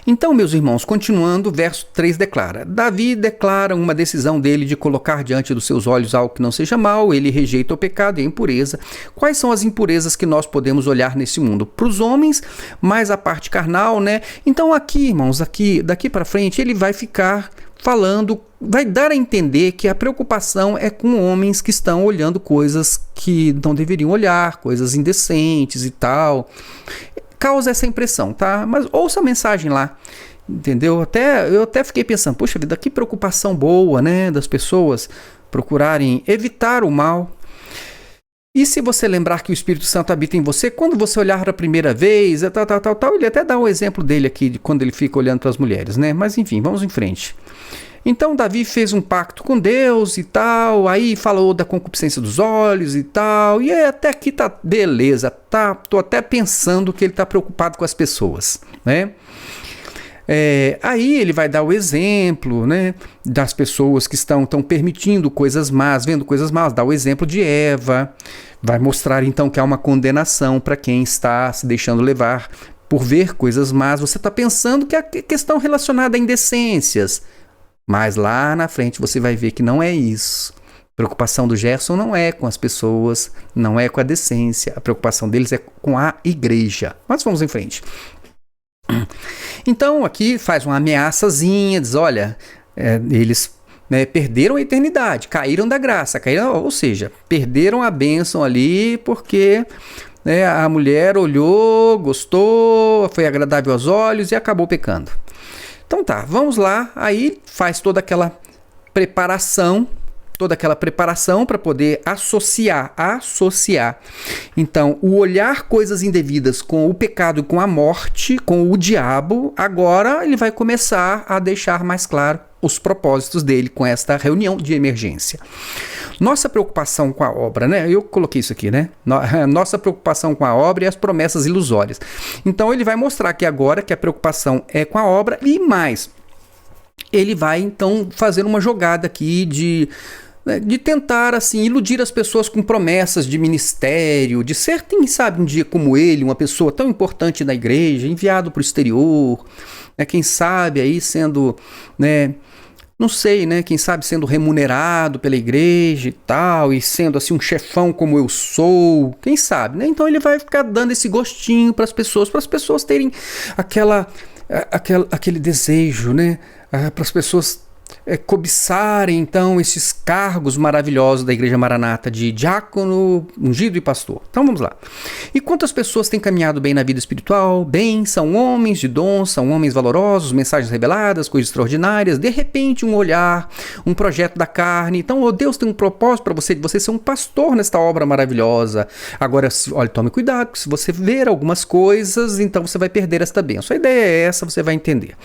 Então, meus irmãos, continuando, o verso 3 declara: Davi declara uma decisão dele de colocar diante dos seus olhos algo que não seja mal, ele rejeita o pecado e a impureza. Quais são as impurezas que nós podemos olhar nesse mundo? Para os homens, mais a parte carnal, né? Então aqui, irmãos, daqui para frente, ele vai ficar falando, vai dar a entender que a preocupação é com homens que estão olhando coisas que não deveriam olhar, coisas indecentes e tal. Causa essa impressão, tá? Mas ouça a mensagem lá, entendeu? Eu até fiquei pensando, poxa vida, que preocupação boa, né? Das pessoas procurarem evitar o mal. E se você lembrar que o Espírito Santo habita em você, quando você olhar a primeira vez, tal, ele até dá um exemplo dele aqui, de quando ele fica olhando para as mulheres, né? Mas enfim, vamos em frente. Então Davi fez um pacto com Deus e tal, aí falou da concupiscência dos olhos e tal, e até aqui tá beleza, tô até pensando que ele tá preocupado com as pessoas, né? Aí ele vai dar o exemplo, né, das pessoas que estão permitindo coisas más, vendo coisas más, dá o exemplo de Eva, vai mostrar então que há uma condenação para quem está se deixando levar por ver coisas más. Você está pensando que é questão relacionada a indecências, mas lá na frente você vai ver que não é isso. A preocupação do Gerson não é com as pessoas, não é com a decência. A preocupação deles é com a igreja. Mas vamos em frente. Então aqui faz uma ameaçazinha, diz, olha, eles perderam a eternidade, caíram da graça, ou seja, perderam a bênção ali porque a mulher olhou, gostou, foi agradável aos olhos e acabou pecando. Então tá, vamos lá, aí faz toda aquela preparação para poder associar. Então, o olhar coisas indevidas com o pecado e com a morte, com o diabo, agora ele vai começar a deixar mais claro os propósitos dele com esta reunião de emergência. Nossa preocupação com a obra, né? Eu coloquei isso aqui, né? Nossa preocupação com a obra e as promessas ilusórias. Então ele vai mostrar que agora que a preocupação é com a obra e mais. Ele vai então fazer uma jogada aqui de tentar assim iludir as pessoas com promessas de ministério, de ser, quem sabe, um dia como ele, uma pessoa tão importante na igreja, enviado para o exterior, quem sabe aí sendo, não sei, quem sabe sendo remunerado pela igreja e tal, e sendo assim um chefão como eu sou, quem sabe, Então ele vai ficar dando esse gostinho para as pessoas terem aquele desejo, para as pessoas cobiçarem então esses cargos maravilhosos da Igreja Maranata de diácono, ungido e pastor. Então vamos lá. E quantas pessoas têm caminhado bem na vida espiritual? Bem, são homens de dons, são homens valorosos, mensagens reveladas, coisas extraordinárias, de repente um olhar, um projeto da carne. Então Deus tem um propósito para você, de você ser um pastor nesta obra maravilhosa. Agora, olha, tome cuidado, porque se você ver algumas coisas, então você vai perder esta bênção. A ideia é essa, você vai entender.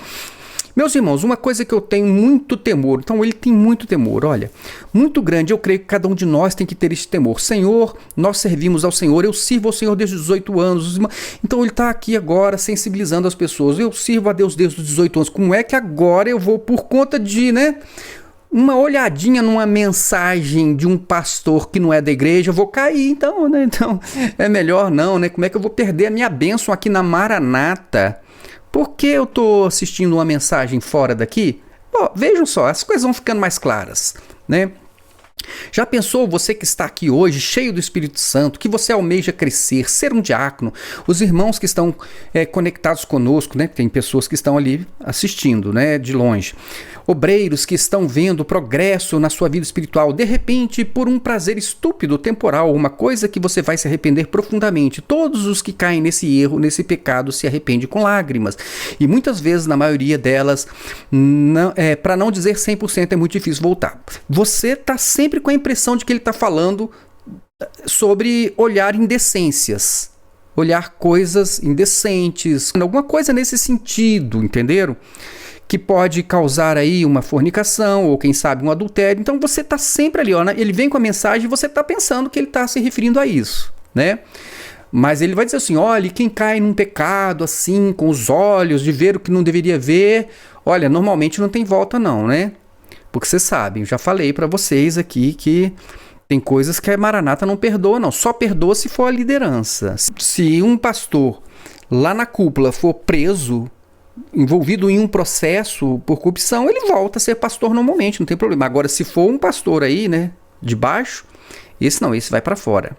Meus irmãos, uma coisa que eu tenho muito temor, então ele tem muito temor, olha, muito grande, eu creio que cada um de nós tem que ter esse temor. Senhor, nós servimos ao Senhor, eu sirvo ao Senhor desde os 18 anos, então ele está aqui agora sensibilizando as pessoas, eu sirvo a Deus desde os 18 anos, como é que agora eu vou por conta de, uma olhadinha numa mensagem de um pastor que não é da igreja, eu vou cair, então, então é melhor não, como é que eu vou perder a minha bênção aqui na Maranata? Por que eu estou assistindo uma mensagem fora daqui? Vejam só, as coisas vão ficando mais claras, Já pensou, você que está aqui hoje, cheio do Espírito Santo, que você almeja crescer, ser um diácono, os irmãos que estão conectados conosco, tem pessoas que estão ali assistindo, de longe, obreiros que estão vendo progresso na sua vida espiritual, de repente, por um prazer estúpido, temporal, uma coisa que você vai se arrepender profundamente. Todos os que caem nesse erro, nesse pecado, se arrependem com lágrimas. E muitas vezes, na maioria delas, para não dizer 100%, é muito difícil voltar. Você está sempre com a impressão de que ele está falando sobre olhar indecências, olhar coisas indecentes, alguma coisa nesse sentido, entenderam? que pode causar aí uma fornicação ou quem sabe um adultério. Então você está sempre ali, ó, né? Ele vem com a mensagem e você está pensando que ele está se referindo a isso, né? Mas ele vai dizer assim, olha, quem cai num pecado assim, com os olhos de ver o que não deveria ver, olha, normalmente não tem volta não, né? Porque vocês sabem, eu já falei para vocês aqui que tem coisas que a Maranata não perdoa não, só perdoa se for a liderança. Se um pastor lá na cúpula for preso, envolvido em um processo por corrupção, ele volta a ser pastor normalmente, não tem problema. Agora, se for um pastor aí, né, de baixo, esse não, esse vai para fora.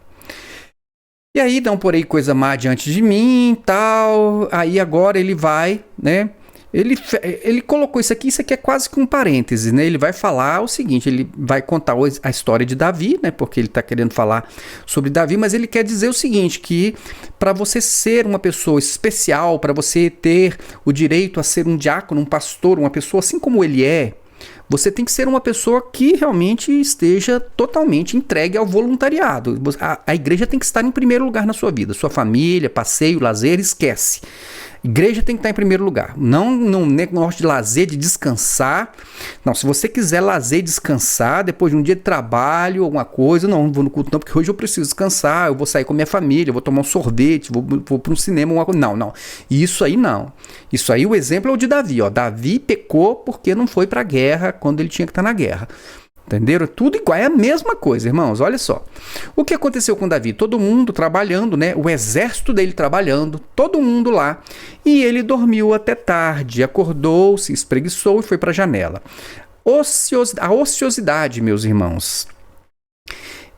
E aí dão por aí coisa má diante de mim, tal. Aí agora ele vai, né? Ele colocou isso aqui é quase que um parêntese, né? Ele vai falar o seguinte, ele vai contar a história de Davi, né? Porque ele está querendo falar sobre Davi, mas ele quer dizer o seguinte, que para você ser uma pessoa especial, para você ter o direito a ser um diácono, um pastor, uma pessoa assim como ele é, você tem que ser uma pessoa que realmente esteja totalmente entregue ao voluntariado. A igreja tem que estar em primeiro lugar na sua vida. Sua família, passeio, lazer, esquece. Igreja tem que estar em primeiro lugar. Não negócio de lazer, de descansar. Não, se você quiser lazer e descansar, depois de um dia de trabalho, alguma coisa, não vou no culto não, porque hoje eu preciso descansar, eu vou sair com a minha família, eu vou tomar um sorvete, vou para um cinema, alguma coisa. Não. Isso aí não. Isso aí o exemplo é o de Davi. Ó. Davi pecou porque não foi para a guerra quando ele tinha que estar na guerra. Entenderam? Tudo igual, é a mesma coisa, irmãos, olha só. O que aconteceu com Davi? Todo mundo trabalhando, né? O exército dele trabalhando, todo mundo lá. E ele dormiu até tarde, acordou, se espreguiçou e foi para a janela. A ociosidade, meus irmãos.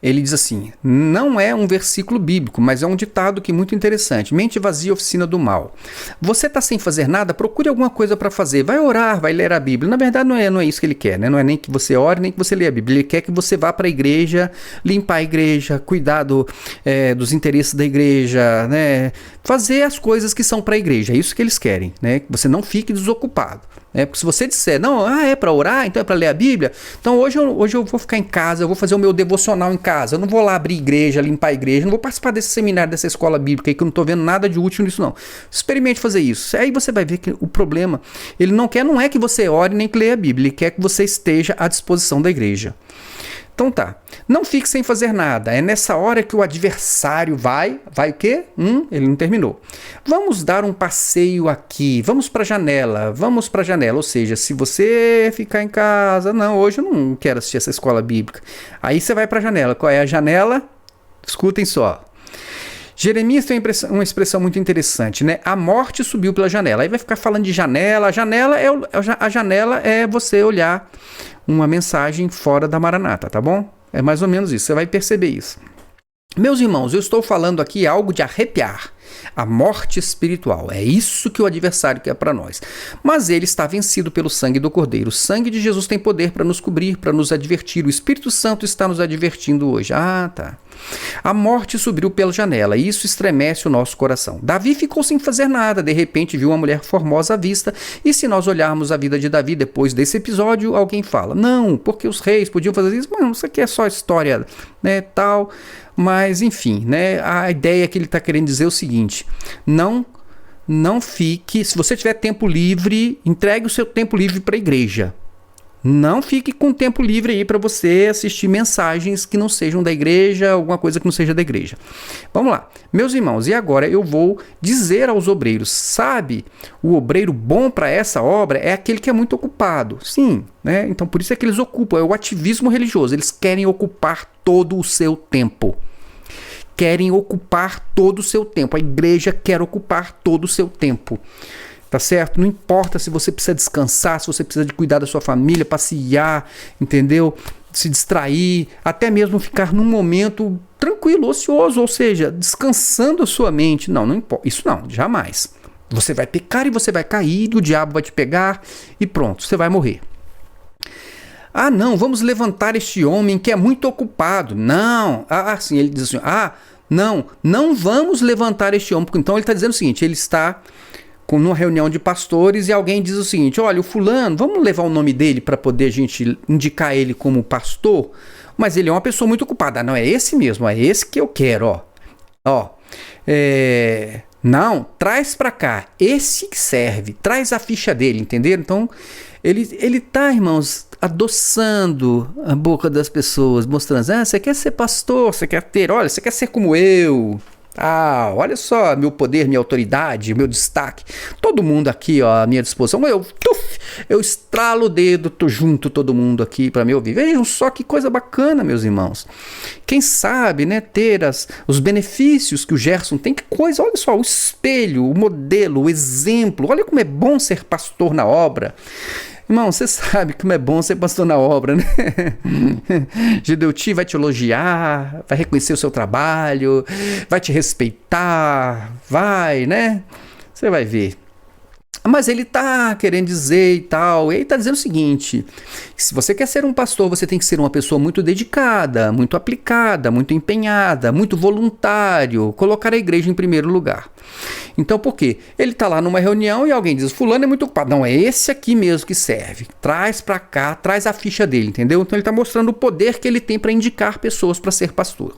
Ele diz assim, não é um versículo bíblico, mas é um ditado que é muito interessante. Mente vazia, oficina do mal. Você está sem fazer nada, procure alguma coisa para fazer. Vai orar, vai ler a Bíblia. Na verdade, não é isso que ele quer, né? Não é nem que você ore, nem que você leia a Bíblia. Ele quer que você vá para a igreja, limpar a igreja, cuidar dos interesses da igreja, né? Fazer as coisas que são para a igreja. É isso que eles querem, né? Que você não fique desocupado. Porque se você disser, não, é para orar, então é para ler a Bíblia, então hoje eu vou ficar em casa, eu vou fazer o meu devocional em casa, eu não vou lá abrir igreja, limpar a igreja, não vou participar desse seminário, dessa escola bíblica aí, que eu não estou vendo nada de útil nisso não. Experimente fazer isso. Aí você vai ver que o problema, ele não é que você ore nem que leia a Bíblia, ele quer que você esteja à disposição da igreja. Então tá, não fique sem fazer nada, é nessa hora que o adversário vai o quê? Ele não terminou. Vamos dar um passeio aqui, vamos para a janela, ou seja, se você ficar em casa, não, hoje eu não quero assistir essa escola bíblica, aí você vai para a janela, qual é a janela? Escutem só. Jeremias tem uma expressão muito interessante, né? A morte subiu pela janela. Aí vai ficar falando de janela. A janela é você olhar uma mensagem fora da Maranata, tá bom? É mais ou menos isso, você vai perceber isso. Meus irmãos, eu estou falando aqui algo de arrepiar. A morte espiritual. É isso que o adversário quer para nós. Mas ele está vencido pelo sangue do Cordeiro. O sangue de Jesus tem poder para nos cobrir, para nos advertir. O Espírito Santo está nos advertindo hoje. Ah, tá. A morte subiu pela janela e isso estremece o nosso coração. Davi ficou sem fazer nada. De repente viu uma mulher formosa à vista. E se nós olharmos a vida de Davi depois desse episódio, alguém fala, não, porque os reis podiam fazer isso. Não, isso aqui é só história, né, tal... Mas, enfim, né, a ideia que ele está querendo dizer é o seguinte, não fique, se você tiver tempo livre, entregue o seu tempo livre para a igreja. Não fique com tempo livre aí para você assistir mensagens que não sejam da igreja, alguma coisa que não seja da igreja. Vamos lá, meus irmãos, e agora eu vou dizer aos obreiros, sabe, o obreiro bom para essa obra é aquele que é muito ocupado. Sim, né? Então por isso é que eles ocupam, é o ativismo religioso, eles querem ocupar todo o seu tempo. Querem ocupar todo o seu tempo, a igreja quer ocupar todo o seu tempo. Tá certo? Não importa se você precisa descansar, se você precisa de cuidar da sua família, passear, entendeu? Se distrair, até mesmo ficar num momento tranquilo, ocioso, ou seja, descansando a sua mente. Não importa. Isso não, jamais. Você vai pecar e você vai cair, e o diabo vai te pegar e pronto, você vai morrer. Ah, não, vamos levantar este homem que é muito ocupado. Não, sim, ele diz assim, não vamos levantar este homem. Porque então ele está dizendo o seguinte, ele está numa reunião de pastores e alguém diz o seguinte, olha, o fulano, vamos levar o nome dele para poder a gente indicar ele como pastor, mas ele é uma pessoa muito ocupada. Não, é esse mesmo, é esse que eu quero, Não, traz para cá, esse que serve, traz a ficha dele, entenderam? Então, ele tá, irmãos, adoçando a boca das pessoas, mostrando, você quer ser pastor, você quer ter, olha, você quer ser como eu. Ah, olha só meu poder, minha autoridade, meu destaque. Todo mundo aqui, ó, à minha disposição. Eu estralo o dedo, tô junto todo mundo aqui para me ouvir. Vejam só que coisa bacana, meus irmãos. Quem sabe, né, ter os benefícios que o Gerson tem. Que coisa, olha só, o espelho, o modelo, o exemplo. Olha como é bom ser pastor na obra. Irmão, você sabe como é bom ser pastor na obra, né? Gideuti vai te elogiar, vai reconhecer o seu trabalho, vai te respeitar, vai, né? Você vai ver. Mas ele tá querendo dizer e tal, ele tá dizendo o seguinte, se você quer ser um pastor, você tem que ser uma pessoa muito dedicada, muito aplicada, muito empenhada, muito voluntário, colocar a igreja em primeiro lugar. Então por quê? Ele tá lá numa reunião e alguém diz, fulano é muito ocupado. Não, é esse aqui mesmo que serve. Traz pra cá, traz a ficha dele, entendeu? Então ele tá mostrando o poder que ele tem para indicar pessoas para ser pastor.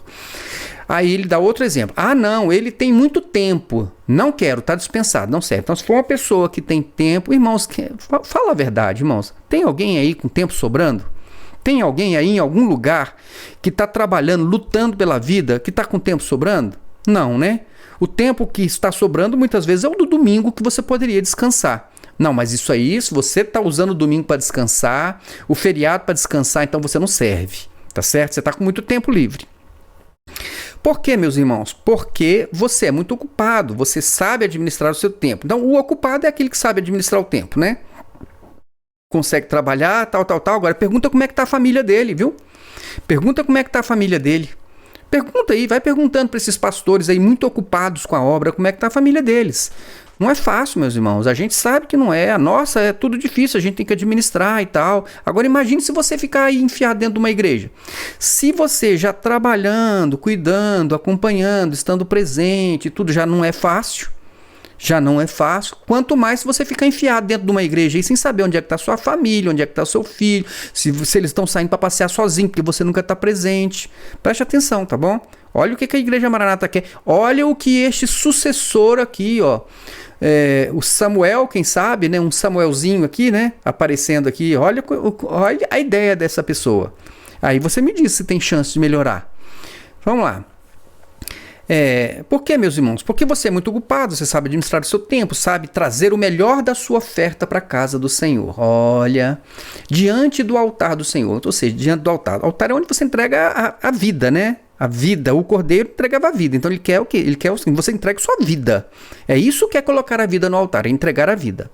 Aí ele dá outro exemplo. Ah, não, ele tem muito tempo. Não quero, tá dispensado, não serve. Então, se for uma pessoa que tem tempo, irmãos, fala a verdade, irmãos. Tem alguém aí com tempo sobrando? Tem alguém aí em algum lugar que está trabalhando, lutando pela vida, que está com tempo sobrando? Não, né? O tempo que está sobrando muitas vezes é o do domingo que você poderia descansar. Não, mas isso aí, se você está usando o domingo para descansar, o feriado para descansar, então você não serve, tá certo? Você está com muito tempo livre. Por quê, meus irmãos? Porque você é muito ocupado, você sabe administrar o seu tempo. Então, o ocupado é aquele que sabe administrar o tempo, né? Consegue trabalhar, tal. Agora, pergunta como é que tá a família dele, viu? Pergunta como é que tá a família dele. Pergunta aí, vai perguntando para esses pastores aí muito ocupados com a obra, como é que tá a família deles. Não é fácil, meus irmãos. A gente sabe que não é. A nossa é tudo difícil, a gente tem que administrar e tal. Agora imagine se você ficar aí enfiado dentro de uma igreja. Se você já trabalhando, cuidando, acompanhando, estando presente, tudo já não é fácil. Já não é fácil. Quanto mais se você ficar enfiado dentro de uma igreja aí sem saber onde é que está sua família, onde é que está seu filho, se eles estão saindo para passear sozinhos porque você nunca está presente. Preste atenção, tá bom? Olha o que a Igreja Maranata quer. Olha o que este sucessor aqui, ó. O Samuel, quem sabe, né? Um Samuelzinho aqui, né? Aparecendo aqui. Olha a ideia dessa pessoa. Aí você me diz se tem chance de melhorar. Vamos lá. Por que, meus irmãos? Porque você é muito ocupado, você sabe administrar o seu tempo, sabe trazer o melhor da sua oferta para a casa do Senhor. Olha, diante do altar do Senhor, ou seja, diante do altar. O altar é onde você entrega a vida, né? A vida, o cordeiro entregava a vida. Então ele quer o quê? Ele quer o seguinte, você entrega sua vida. É isso que é colocar a vida no altar, é entregar a vida.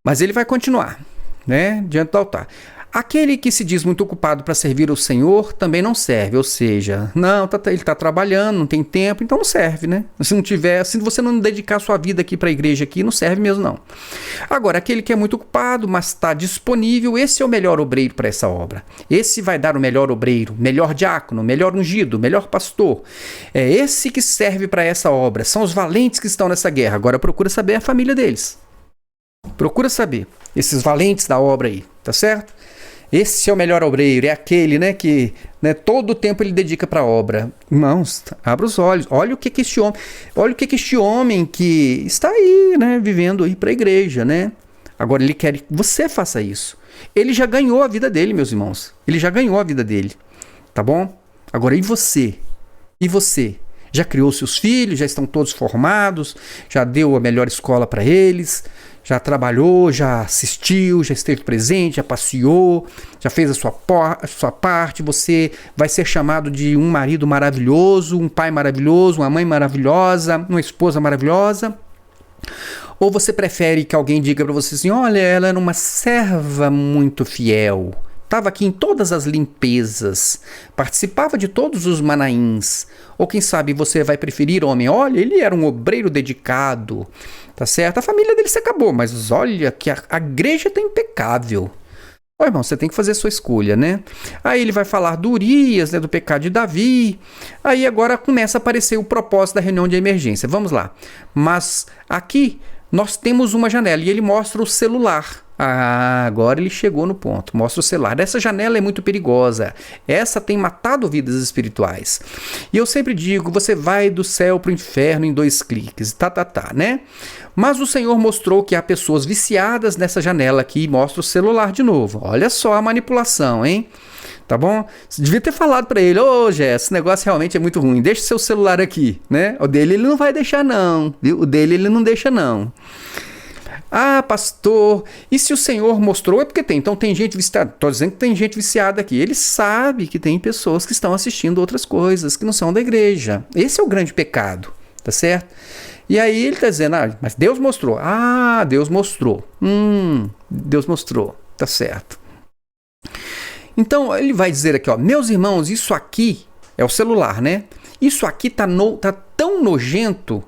Mas ele vai continuar, né? Diante do altar. Aquele que se diz muito ocupado para servir ao Senhor também não serve, ou seja, não, ele está trabalhando, não tem tempo, então não serve, né? Se você não dedicar sua vida aqui para a igreja aqui, não serve mesmo não. Agora, aquele que é muito ocupado, mas está disponível, esse é o melhor obreiro para essa obra. Esse vai dar o melhor obreiro, melhor diácono, melhor ungido, melhor pastor. É esse que serve para essa obra. São os valentes que estão nessa guerra. Agora procura saber a família deles. Procura saber esses valentes da obra aí, tá certo? Esse é o melhor obreiro, é aquele, né, que, né, todo o tempo ele dedica para a obra. Irmãos, abra os olhos, olha o que este homem que está aí, né, vivendo aí para a igreja, né? Agora ele quer que você faça isso. Ele já ganhou a vida dele, meus irmãos. Ele já ganhou a vida dele, tá bom? Agora e você? E você? Já criou seus filhos, já estão todos formados, já deu a melhor escola para eles, já trabalhou, já assistiu, já esteve presente, já passeou, já fez a sua parte. Você vai ser chamado de um marido maravilhoso, um pai maravilhoso, uma mãe maravilhosa, uma esposa maravilhosa. Ou você prefere que alguém diga para você assim, olha, ela era uma serva muito fiel, estava aqui em todas as limpezas, participava de todos os manaíns. Ou quem sabe você vai preferir homem, olha, ele era um obreiro dedicado, tá certo? A família dele se acabou, mas olha que a igreja tá impecável. Ó, irmão, você tem que fazer a sua escolha, né? Aí ele vai falar do Urias, né, do pecado de Davi. Aí agora começa a aparecer o propósito da reunião de emergência. Vamos lá. Mas aqui nós temos uma janela e ele mostra o celular. Ah, agora ele chegou no ponto. Mostra o celular. Essa janela é muito perigosa. Essa tem matado vidas espirituais. E eu sempre digo, você vai do céu para o inferno em 2 cliques. Né? Mas o Senhor mostrou que há pessoas viciadas nessa janela aqui e mostra o celular de novo. Olha só a manipulação, hein? Tá bom? Você devia ter falado para ele, ô Jess, esse negócio realmente é muito ruim, deixa seu celular aqui, né? O dele ele não vai deixar não, viu? O dele ele não deixa não. Ah, pastor, e se o Senhor mostrou? É porque tem, então tem gente viciada, estou dizendo que tem gente viciada aqui. Ele sabe que tem pessoas que estão assistindo outras coisas, que não são da igreja. Esse é o grande pecado, tá certo? E aí ele está dizendo, mas Deus mostrou. Ah, Deus mostrou. Deus mostrou, tá certo. Então ele vai dizer aqui, ó, meus irmãos, isso aqui é o celular, né? Isso aqui tá tão nojento.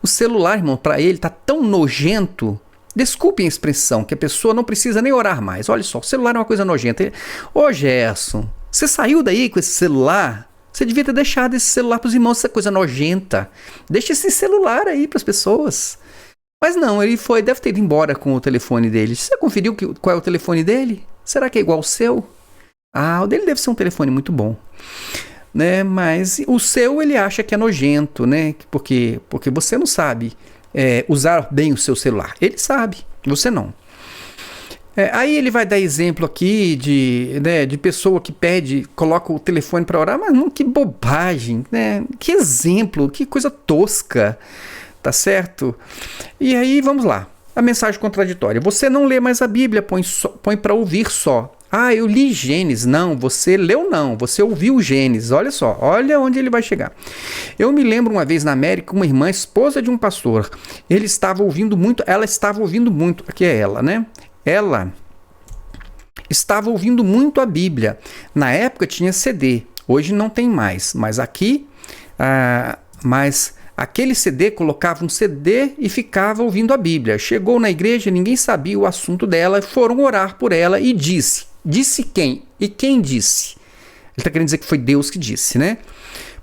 O celular, irmão, para ele tá tão nojento. Desculpem a expressão, que a pessoa não precisa nem orar mais. Olha só, o celular é uma coisa nojenta. Ô Gerson, você saiu daí com esse celular? Você devia ter deixado esse celular para os irmãos, essa coisa nojenta. Deixa esse celular aí para as pessoas. Mas não, ele deve ter ido embora com o telefone dele. Você conferiu qual é o telefone dele? Será que é igual ao seu? Ah, o dele deve ser um telefone muito bom. Né? Mas o seu ele acha que é nojento, né? Porque você não sabe usar bem o seu celular. Ele sabe, você não. Aí ele vai dar exemplo aqui de pessoa que coloca o telefone para orar, mas não, que bobagem, né? Que exemplo, que coisa tosca, tá certo? E aí vamos lá. A mensagem contraditória. Você não lê mais a Bíblia, põe para ouvir só. Ah, eu li Gênesis. Não, você leu não, você ouviu Gênesis. Olha só, olha onde ele vai chegar. Eu me lembro uma vez na América, uma irmã, esposa de um pastor, ela estava ouvindo muito, aqui é ela, né? Ela estava ouvindo muito a Bíblia. Na época tinha CD, hoje não tem mais, mas aqui, aquele CD, colocava um CD e ficava ouvindo a Bíblia. Chegou na igreja, ninguém sabia o assunto dela, foram orar por ela e disse. Disse quem? E quem disse? Ele está querendo dizer que foi Deus que disse, né?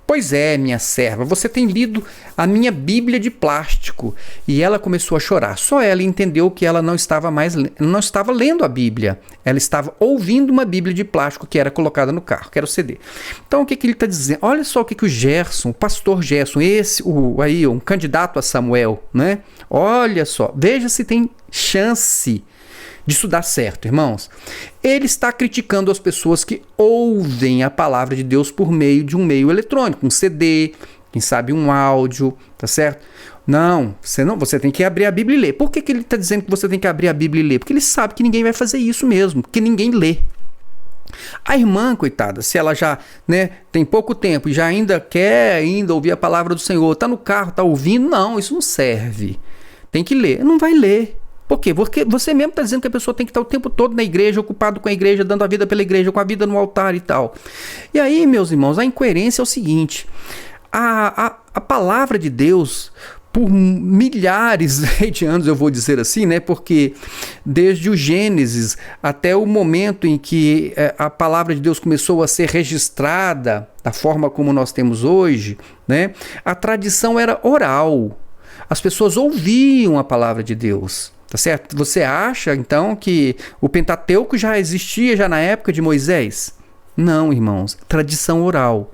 Pois é, minha serva, você tem lido a minha Bíblia de plástico. E ela começou a chorar. Só ela entendeu que ela não estava lendo a Bíblia. Ela estava ouvindo uma Bíblia de plástico que era colocada no carro, que era o CD. Então o que ele está dizendo? Olha só o que o Gerson, o pastor Gerson, um candidato a Samuel, né? Olha só, veja se tem chance disso dar certo, irmãos. Ele está criticando as pessoas que ouvem a palavra de Deus por meio de um meio eletrônico, um CD, quem sabe um áudio, tá certo? Não, você tem que abrir a Bíblia e ler. Por que ele está dizendo que você tem que abrir a Bíblia e ler? Porque ele sabe que ninguém vai fazer isso mesmo, porque ninguém lê. A irmã, coitada, se ela já tem pouco tempo e já quer ouvir a palavra do Senhor, está no carro, está ouvindo, não, isso não serve. Tem que ler, não vai ler. Por quê? Porque você mesmo está dizendo que a pessoa tem que estar o tempo todo na igreja, ocupado com a igreja, dando a vida pela igreja, com a vida no altar e tal. E aí, meus irmãos, a incoerência é o seguinte, a palavra de Deus, por milhares de anos, eu vou dizer assim, né? Porque desde o Gênesis até o momento em que a palavra de Deus começou a ser registrada da forma como nós temos hoje, né? A tradição era oral. As pessoas ouviam a palavra de Deus. Tá certo? Você acha, então, que o Pentateuco já existia já na época de Moisés? Não, irmãos. Tradição oral.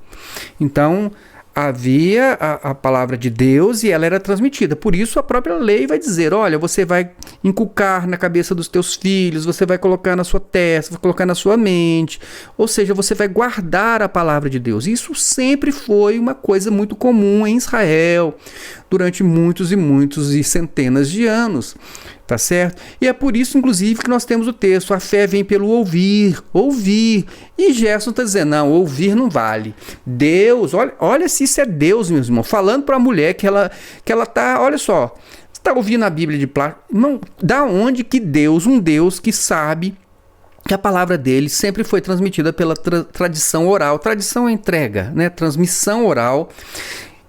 Então, havia a palavra de Deus e ela era transmitida. Por isso, a própria lei vai dizer, olha, você vai inculcar na cabeça dos teus filhos, você vai colocar na sua testa, vai colocar na sua mente. Ou seja, você vai guardar a palavra de Deus. Isso sempre foi uma coisa muito comum em Israel, durante muitos e centenas de anos. Tá certo? E é por isso, inclusive, que nós temos o texto, a fé vem pelo ouvir. E Gerson está dizendo, não, ouvir não vale. Deus, olha se isso é Deus, meus irmãos, falando para a mulher que ela tá, olha só, você está ouvindo a Bíblia de plástico? Não, da onde que Deus, um Deus que sabe que a palavra dele sempre foi transmitida pela tradição oral. Tradição é entrega, né? Transmissão oral.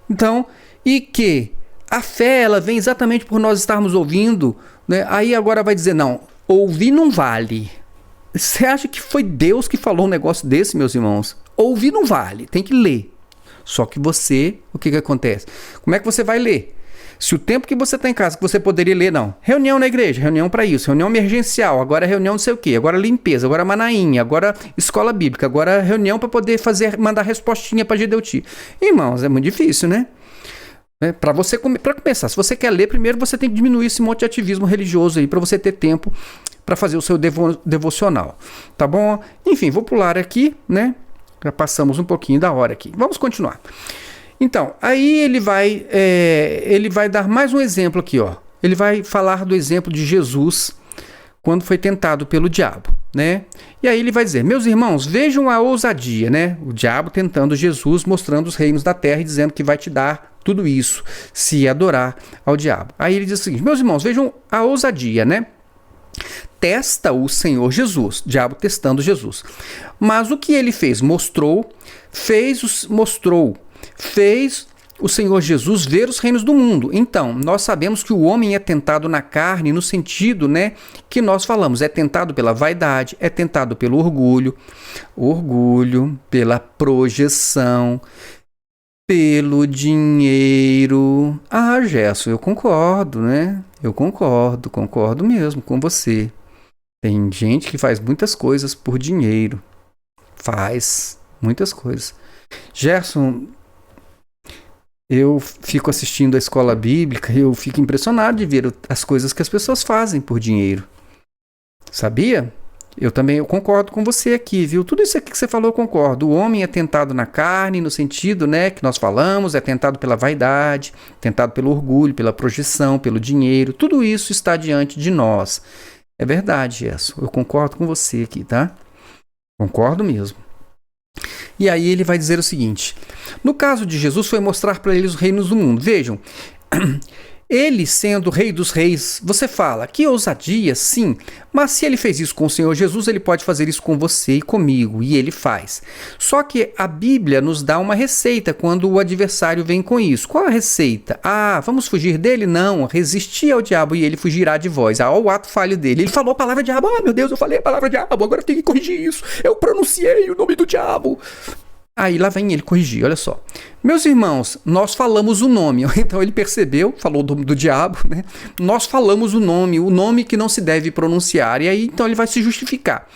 Então, e que a fé, ela vem exatamente por nós estarmos ouvindo, né? Aí agora vai dizer, não, ouvir não vale. Você acha que foi Deus que falou um negócio desse, meus irmãos? Ouvir não vale, tem que ler. Só que você, o que acontece? Como é que você vai ler? Se o tempo que você está em casa, que você poderia ler, não. Reunião na igreja, reunião para isso, reunião emergencial, agora reunião não sei o quê, agora limpeza, agora manainha, agora escola bíblica, agora reunião para poder mandar respostinha para Gedeuti. Irmãos, é muito difícil, né? Para começar, se você quer ler, primeiro você tem que diminuir esse monte de ativismo religioso aí, para você ter tempo para fazer o seu devocional, tá bom? Enfim, vou pular aqui, né? Já passamos um pouquinho da hora aqui. Vamos continuar. Então, aí ele vai dar mais um exemplo aqui, ó. Ele vai falar do exemplo de Jesus quando foi tentado pelo diabo, né? E aí ele vai dizer: meus irmãos, vejam a ousadia, né? O diabo tentando Jesus, mostrando os reinos da terra e dizendo que vai te dar tudo isso se adorar ao diabo. Aí ele diz o seguinte: meus irmãos, vejam a ousadia, né? Testa o Senhor Jesus, diabo testando Jesus. Mas o que ele fez? Fez o Senhor Jesus ver os reinos do mundo. Então, nós sabemos que o homem é tentado na carne, no sentido, né, que nós falamos, é tentado pela vaidade, é tentado pelo orgulho, pela projeção, pelo dinheiro. Ah, Gerson, eu concordo, né? Eu concordo mesmo com você. Tem gente que faz muitas coisas por dinheiro. Faz muitas coisas. Gerson, eu fico assistindo a escola bíblica e eu fico impressionado de ver as coisas que as pessoas fazem por dinheiro. Sabia? Eu concordo com você aqui, viu? Tudo isso aqui que você falou eu concordo. O homem é tentado na carne, no sentido, né, que nós falamos, é tentado pela vaidade, tentado pelo orgulho, pela projeção, pelo dinheiro. Tudo isso está diante de nós. É verdade, Gerson. Eu concordo com você aqui, tá? Concordo mesmo. E aí ele vai dizer o seguinte: no caso de Jesus foi mostrar para eles os reinos do mundo. Vejam, ele sendo o rei dos reis, você fala, que ousadia, sim, mas se ele fez isso com o Senhor Jesus, ele pode fazer isso com você e comigo, e ele faz. Só que a Bíblia nos dá uma receita quando o adversário vem com isso. Qual a receita? Ah, vamos fugir dele? Não, resistir ao diabo e ele fugirá de vós. Ah, olha o ato falho dele. Ele falou a palavra diabo, ah, meu Deus, eu falei a palavra diabo, agora eu tenho que corrigir isso. Eu pronunciei o nome do diabo. Aí lá vem ele corrigir, olha só. Meus irmãos, nós falamos o nome. Então ele percebeu, falou do diabo, né? Nós falamos o nome que não se deve pronunciar. E aí então ele vai se justificar.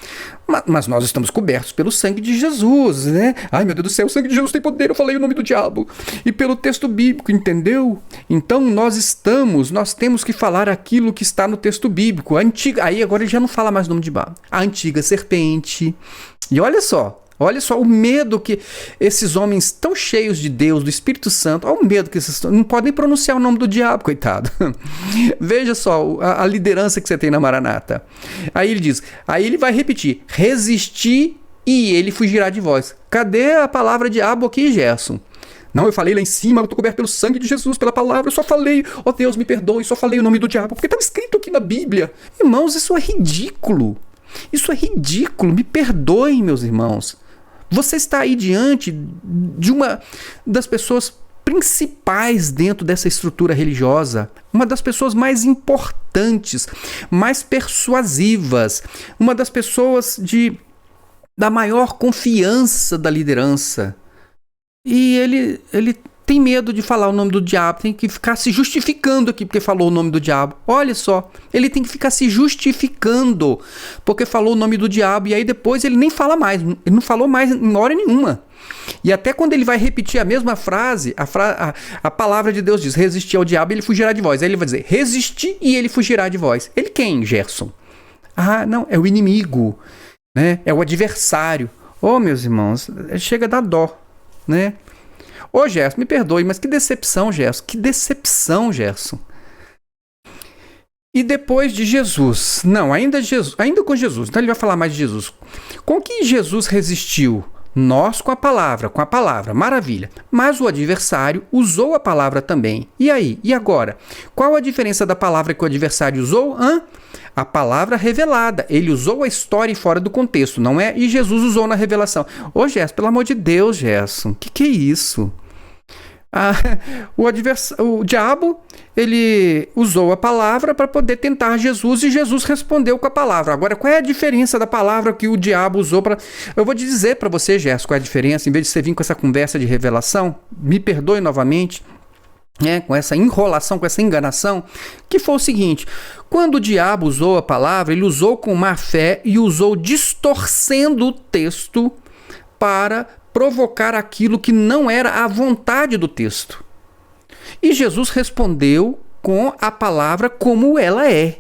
Mas nós estamos cobertos pelo sangue de Jesus, né? Ai, meu Deus do céu, o sangue de Jesus tem poder, eu falei o nome do diabo. E pelo texto bíblico, entendeu? Então nós temos que falar aquilo que está no texto bíblico. Aí agora ele já não fala mais o nome de diabo. A antiga serpente. E olha só o medo que esses homens tão cheios de Deus, do Espírito Santo, olha o medo que esses não podem pronunciar o nome do diabo, coitado. Veja só a liderança que você tem na Maranata. Aí ele vai repetir: resistir e ele fugirá de vós. Cadê a palavra diabo aqui, Gerson? Não, eu falei lá em cima, eu estou coberto pelo sangue de Jesus, pela palavra, eu só falei, ó Deus, me perdoe, só falei o nome do diabo, porque estava escrito aqui na Bíblia. Irmãos, isso é ridículo. Isso é ridículo, me perdoem, meus irmãos. Você está aí diante de uma das pessoas principais dentro dessa estrutura religiosa, uma das pessoas mais importantes, mais persuasivas, uma das pessoas da maior confiança da liderança. E ele tem medo de falar o nome do diabo, tem que ficar se justificando aqui porque falou o nome do diabo. Olha só, ele tem que ficar se justificando porque falou o nome do diabo e aí depois ele nem fala mais, ele não falou mais em hora nenhuma. E até quando ele vai repetir a mesma frase, a palavra de Deus diz: resistir ao diabo e ele fugirá de vós. Aí ele vai dizer: resistir e ele fugirá de vós. Ele quem, Gerson? Ah, não, é o inimigo, né? É o adversário. Oh, meus irmãos, chega a dar dó, né? Ô Gerson, me perdoe, mas que decepção, Gerson. Que decepção, Gerson. E depois de Jesus, não, ainda com Jesus, então ele vai falar mais de Jesus. Com que Jesus resistiu? Nós com a palavra, maravilha. Mas o adversário usou a palavra também. E aí? E agora? Qual a diferença da palavra que o adversário usou? A palavra revelada. Ele usou a história fora do contexto, não é? E Jesus usou na revelação. Ô Gerson, pelo amor de Deus, Gerson, que é isso? O diabo, ele usou a palavra para poder tentar Jesus e Jesus respondeu com a palavra. Agora, qual é a diferença da palavra que o diabo usou para... Eu vou dizer para você, Gerson, qual é a diferença. Em vez de você vir com essa conversa de revelação, me perdoe novamente. com essa enrolação, com essa enganação, que foi o seguinte: quando o diabo usou a palavra, ele usou com má fé e usou distorcendo o texto para provocar aquilo que não era a vontade do texto. E Jesus respondeu com a palavra como ela é.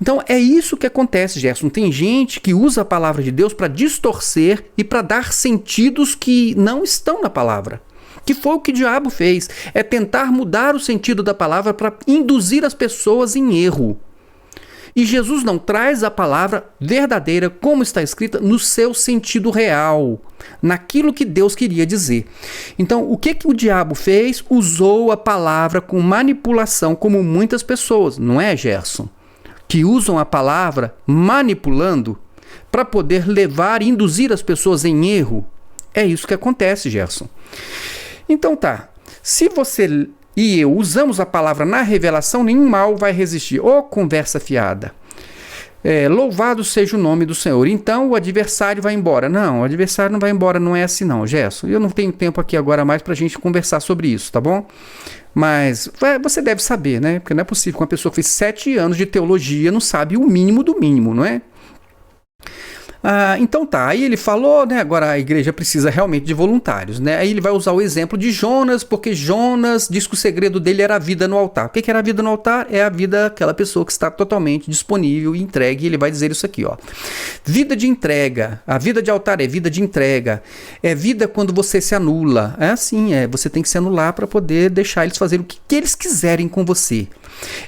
Então é isso que acontece, Gerson. Tem gente que usa a palavra de Deus para distorcer e para dar sentidos que não estão na palavra. Que foi o que o diabo fez, é tentar mudar o sentido da palavra para induzir as pessoas em erro. E Jesus não traz a palavra verdadeira, como está escrita, no seu sentido real, naquilo que Deus queria dizer. Então, o que o diabo fez? Usou a palavra com manipulação, como muitas pessoas, não é, Gerson? Que usam a palavra manipulando para poder levar e induzir as pessoas em erro. É isso que acontece, Gerson. Então tá, se você e eu usamos a palavra na revelação, nenhum mal vai resistir. Ô, conversa fiada. Louvado seja o nome do Senhor. Então o adversário vai embora. Não, o adversário não vai embora, não é assim não, Gerson. Eu não tenho tempo aqui agora mais pra gente conversar sobre isso, tá bom? Mas você deve saber, né? Porque não é possível que uma pessoa que fez 7 anos de teologia não sabe o mínimo do mínimo, não é? Então tá, aí ele falou, né, agora a igreja precisa realmente de voluntários, né? Aí ele vai usar o exemplo de Jonas, porque Jonas diz que o segredo dele era a vida no altar. O que era a vida no altar? É a vida daquela pessoa que está totalmente disponível e entregue, e ele vai dizer isso aqui, ó. Vida de entrega, a vida de altar é vida de entrega, é vida quando você se anula, é assim, você tem que se anular para poder deixar eles fazerem o que eles quiserem com você.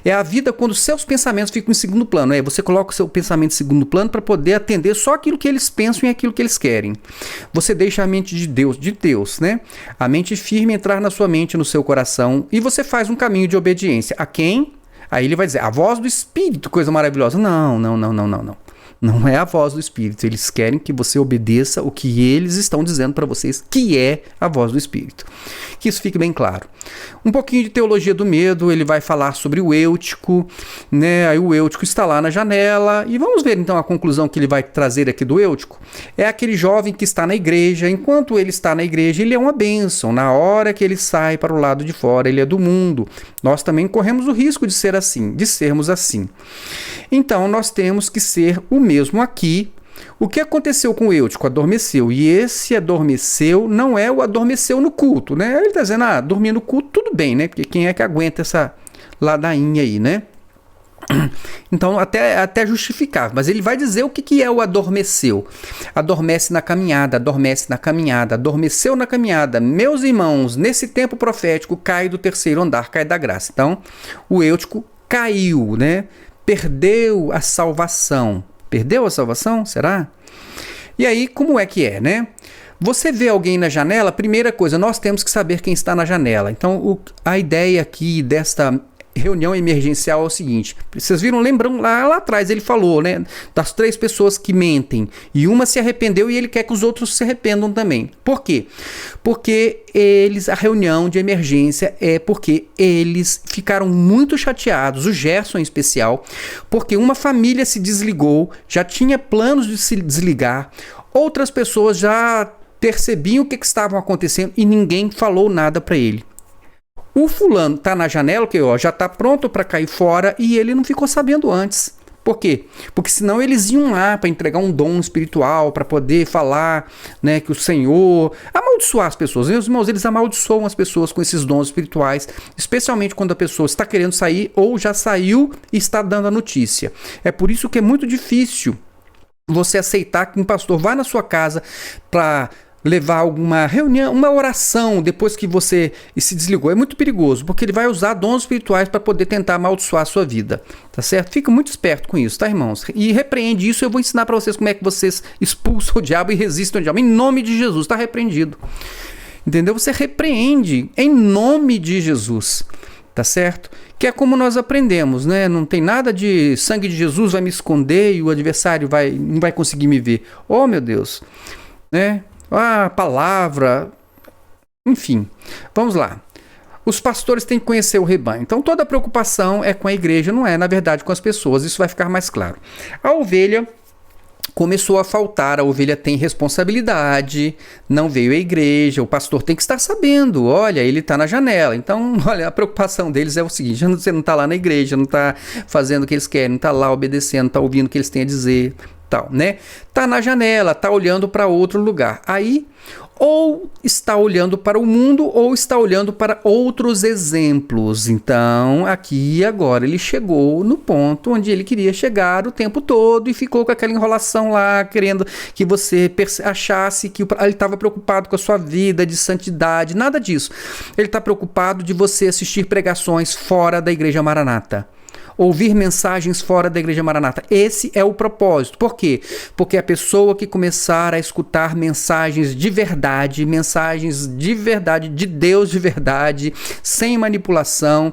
É a vida quando seus pensamentos ficam em segundo plano. Você coloca o seu pensamento em segundo plano para poder atender só aquilo que eles pensam e aquilo que eles querem. Você deixa a mente de Deus, né? A mente firme entrar na sua mente, no seu coração, e você faz um caminho de obediência. A quem? Aí ele vai dizer, a voz do Espírito, coisa maravilhosa. Não. Não é a voz do Espírito. Eles querem que você obedeça o que eles estão dizendo para vocês, que é a voz do Espírito. Que isso fique bem claro. Um pouquinho de teologia do medo, ele vai falar sobre o Eutico, né? Aí o Eutico está lá na janela, e vamos ver então a conclusão que ele vai trazer aqui do Eutico. É aquele jovem que está na igreja, enquanto ele está na igreja, ele é uma bênção. Na hora que ele sai para o lado de fora, ele é do mundo. Nós também corremos o risco de ser assim, de sermos assim. Então nós temos que ser o mesmo aqui. O que aconteceu com o Eutico? Adormeceu. E esse adormeceu não é o adormeceu no culto, né? Ele está dizendo, dormir no culto tudo bem, né? Porque quem é que aguenta essa ladainha aí, né? Então até justificável. Mas ele vai dizer o que é o adormeceu. Adormece na caminhada, adormeceu na caminhada. Meus irmãos, nesse tempo profético, cai do 3º andar, cai da graça. Então, o Eutico caiu, né? Perdeu a salvação. Perdeu a salvação? Será? E aí, como é que é, né? Você vê alguém na janela, primeira coisa, nós temos que saber quem está na janela. Então, a ideia aqui desta reunião emergencial é o seguinte. Vocês viram, lembram lá atrás, ele falou, né? Das 3 pessoas que mentem. E uma se arrependeu e ele quer que os outros se arrependam também. Por quê? Porque a reunião de emergência é porque eles ficaram muito chateados, o Gerson em especial, porque uma família se desligou, já tinha planos de se desligar, outras pessoas já percebiam o que estavam acontecendo e ninguém falou nada para ele. O fulano tá na janela, que já tá pronto para cair fora, e ele não ficou sabendo antes. Por quê? Porque senão eles iam lá para entregar um dom espiritual, para poder falar, né, que o Senhor amaldiçoar as pessoas. Meus irmãos, eles amaldiçoam as pessoas com esses dons espirituais, especialmente quando a pessoa está querendo sair ou já saiu e está dando a notícia. É por isso que é muito difícil você aceitar que um pastor vá na sua casa para levar alguma reunião, uma oração depois que você se desligou. É muito perigoso, porque ele vai usar dons espirituais para poder tentar amaldiçoar a sua vida, tá certo? Fica muito esperto com isso, tá, irmãos? E repreende isso, eu vou ensinar para vocês como é que vocês expulsam o diabo e resistem ao diabo. Em nome de Jesus, está repreendido. Entendeu? Você repreende em nome de Jesus, tá certo? Que é como nós aprendemos, né? Não tem nada de sangue de Jesus vai me esconder e o adversário não vai conseguir me ver. Oh, meu Deus, né? A palavra, enfim, vamos lá. Os pastores têm que conhecer o rebanho. Então toda a preocupação é com a igreja, não é, na verdade, com as pessoas. Isso vai ficar mais claro. A ovelha, começou a faltar, a ovelha tem responsabilidade, não veio à igreja, o pastor tem que estar sabendo, olha, ele está na janela. Então, olha, a preocupação deles é o seguinte: você não está lá na igreja, não está fazendo o que eles querem, não está lá obedecendo, não está ouvindo o que eles têm a dizer, tal, né? Está na janela, está olhando para outro lugar. Aí, ou está olhando para o mundo, ou está olhando para outros exemplos. Então, aqui agora ele chegou no ponto onde ele queria chegar o tempo todo e ficou com aquela enrolação lá, querendo que você achasse que ele estava preocupado com a sua vida de santidade. Nada disso. Ele está preocupado de você assistir pregações fora da Igreja Maranata. Ouvir mensagens fora da Igreja Maranata. Esse é o propósito. Por quê? Porque a pessoa que começar a escutar mensagens de verdade, de Deus de verdade, sem manipulação,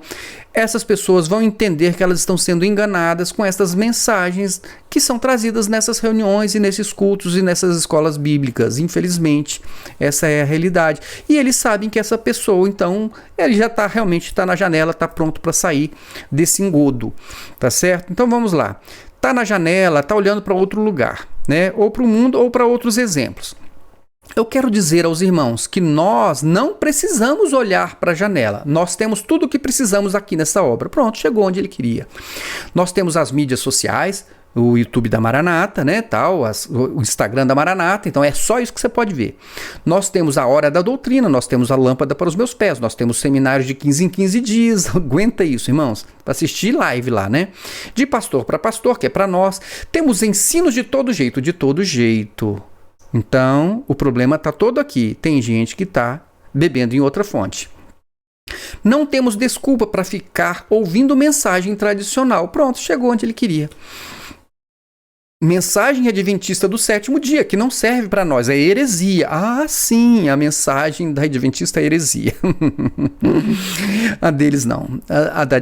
essas pessoas vão entender que elas estão sendo enganadas com essas mensagens que são trazidas nessas reuniões e nesses cultos e nessas escolas bíblicas. Infelizmente, essa é a realidade. E eles sabem que essa pessoa, então, ele já realmente está na janela, está pronto para sair desse engodo, tá certo? Então vamos lá. Está na janela, está olhando para outro lugar, né? Ou para o mundo ou para outros exemplos. Eu quero dizer aos irmãos que nós não precisamos olhar para a janela. Nós temos tudo o que precisamos aqui nessa obra. Pronto, chegou onde ele queria. Nós temos as mídias sociais, o YouTube da Maranata, né, tal, o Instagram da Maranata, então é só isso que você pode ver. Nós temos a Hora da Doutrina, nós temos a Lâmpada para os Meus Pés, nós temos seminários de 15 em 15 dias, aguenta isso, irmãos, para assistir live lá, né? De pastor para pastor, que é para nós. Temos ensinos de todo jeito, de todo jeito. Então, o problema está todo aqui. Tem gente que está bebendo em outra fonte. Não temos desculpa para ficar ouvindo mensagem tradicional. Pronto, chegou onde ele queria. Mensagem adventista do sétimo dia, que não serve para nós, é heresia. Ah, sim, a mensagem da adventista é heresia. A deles não. A da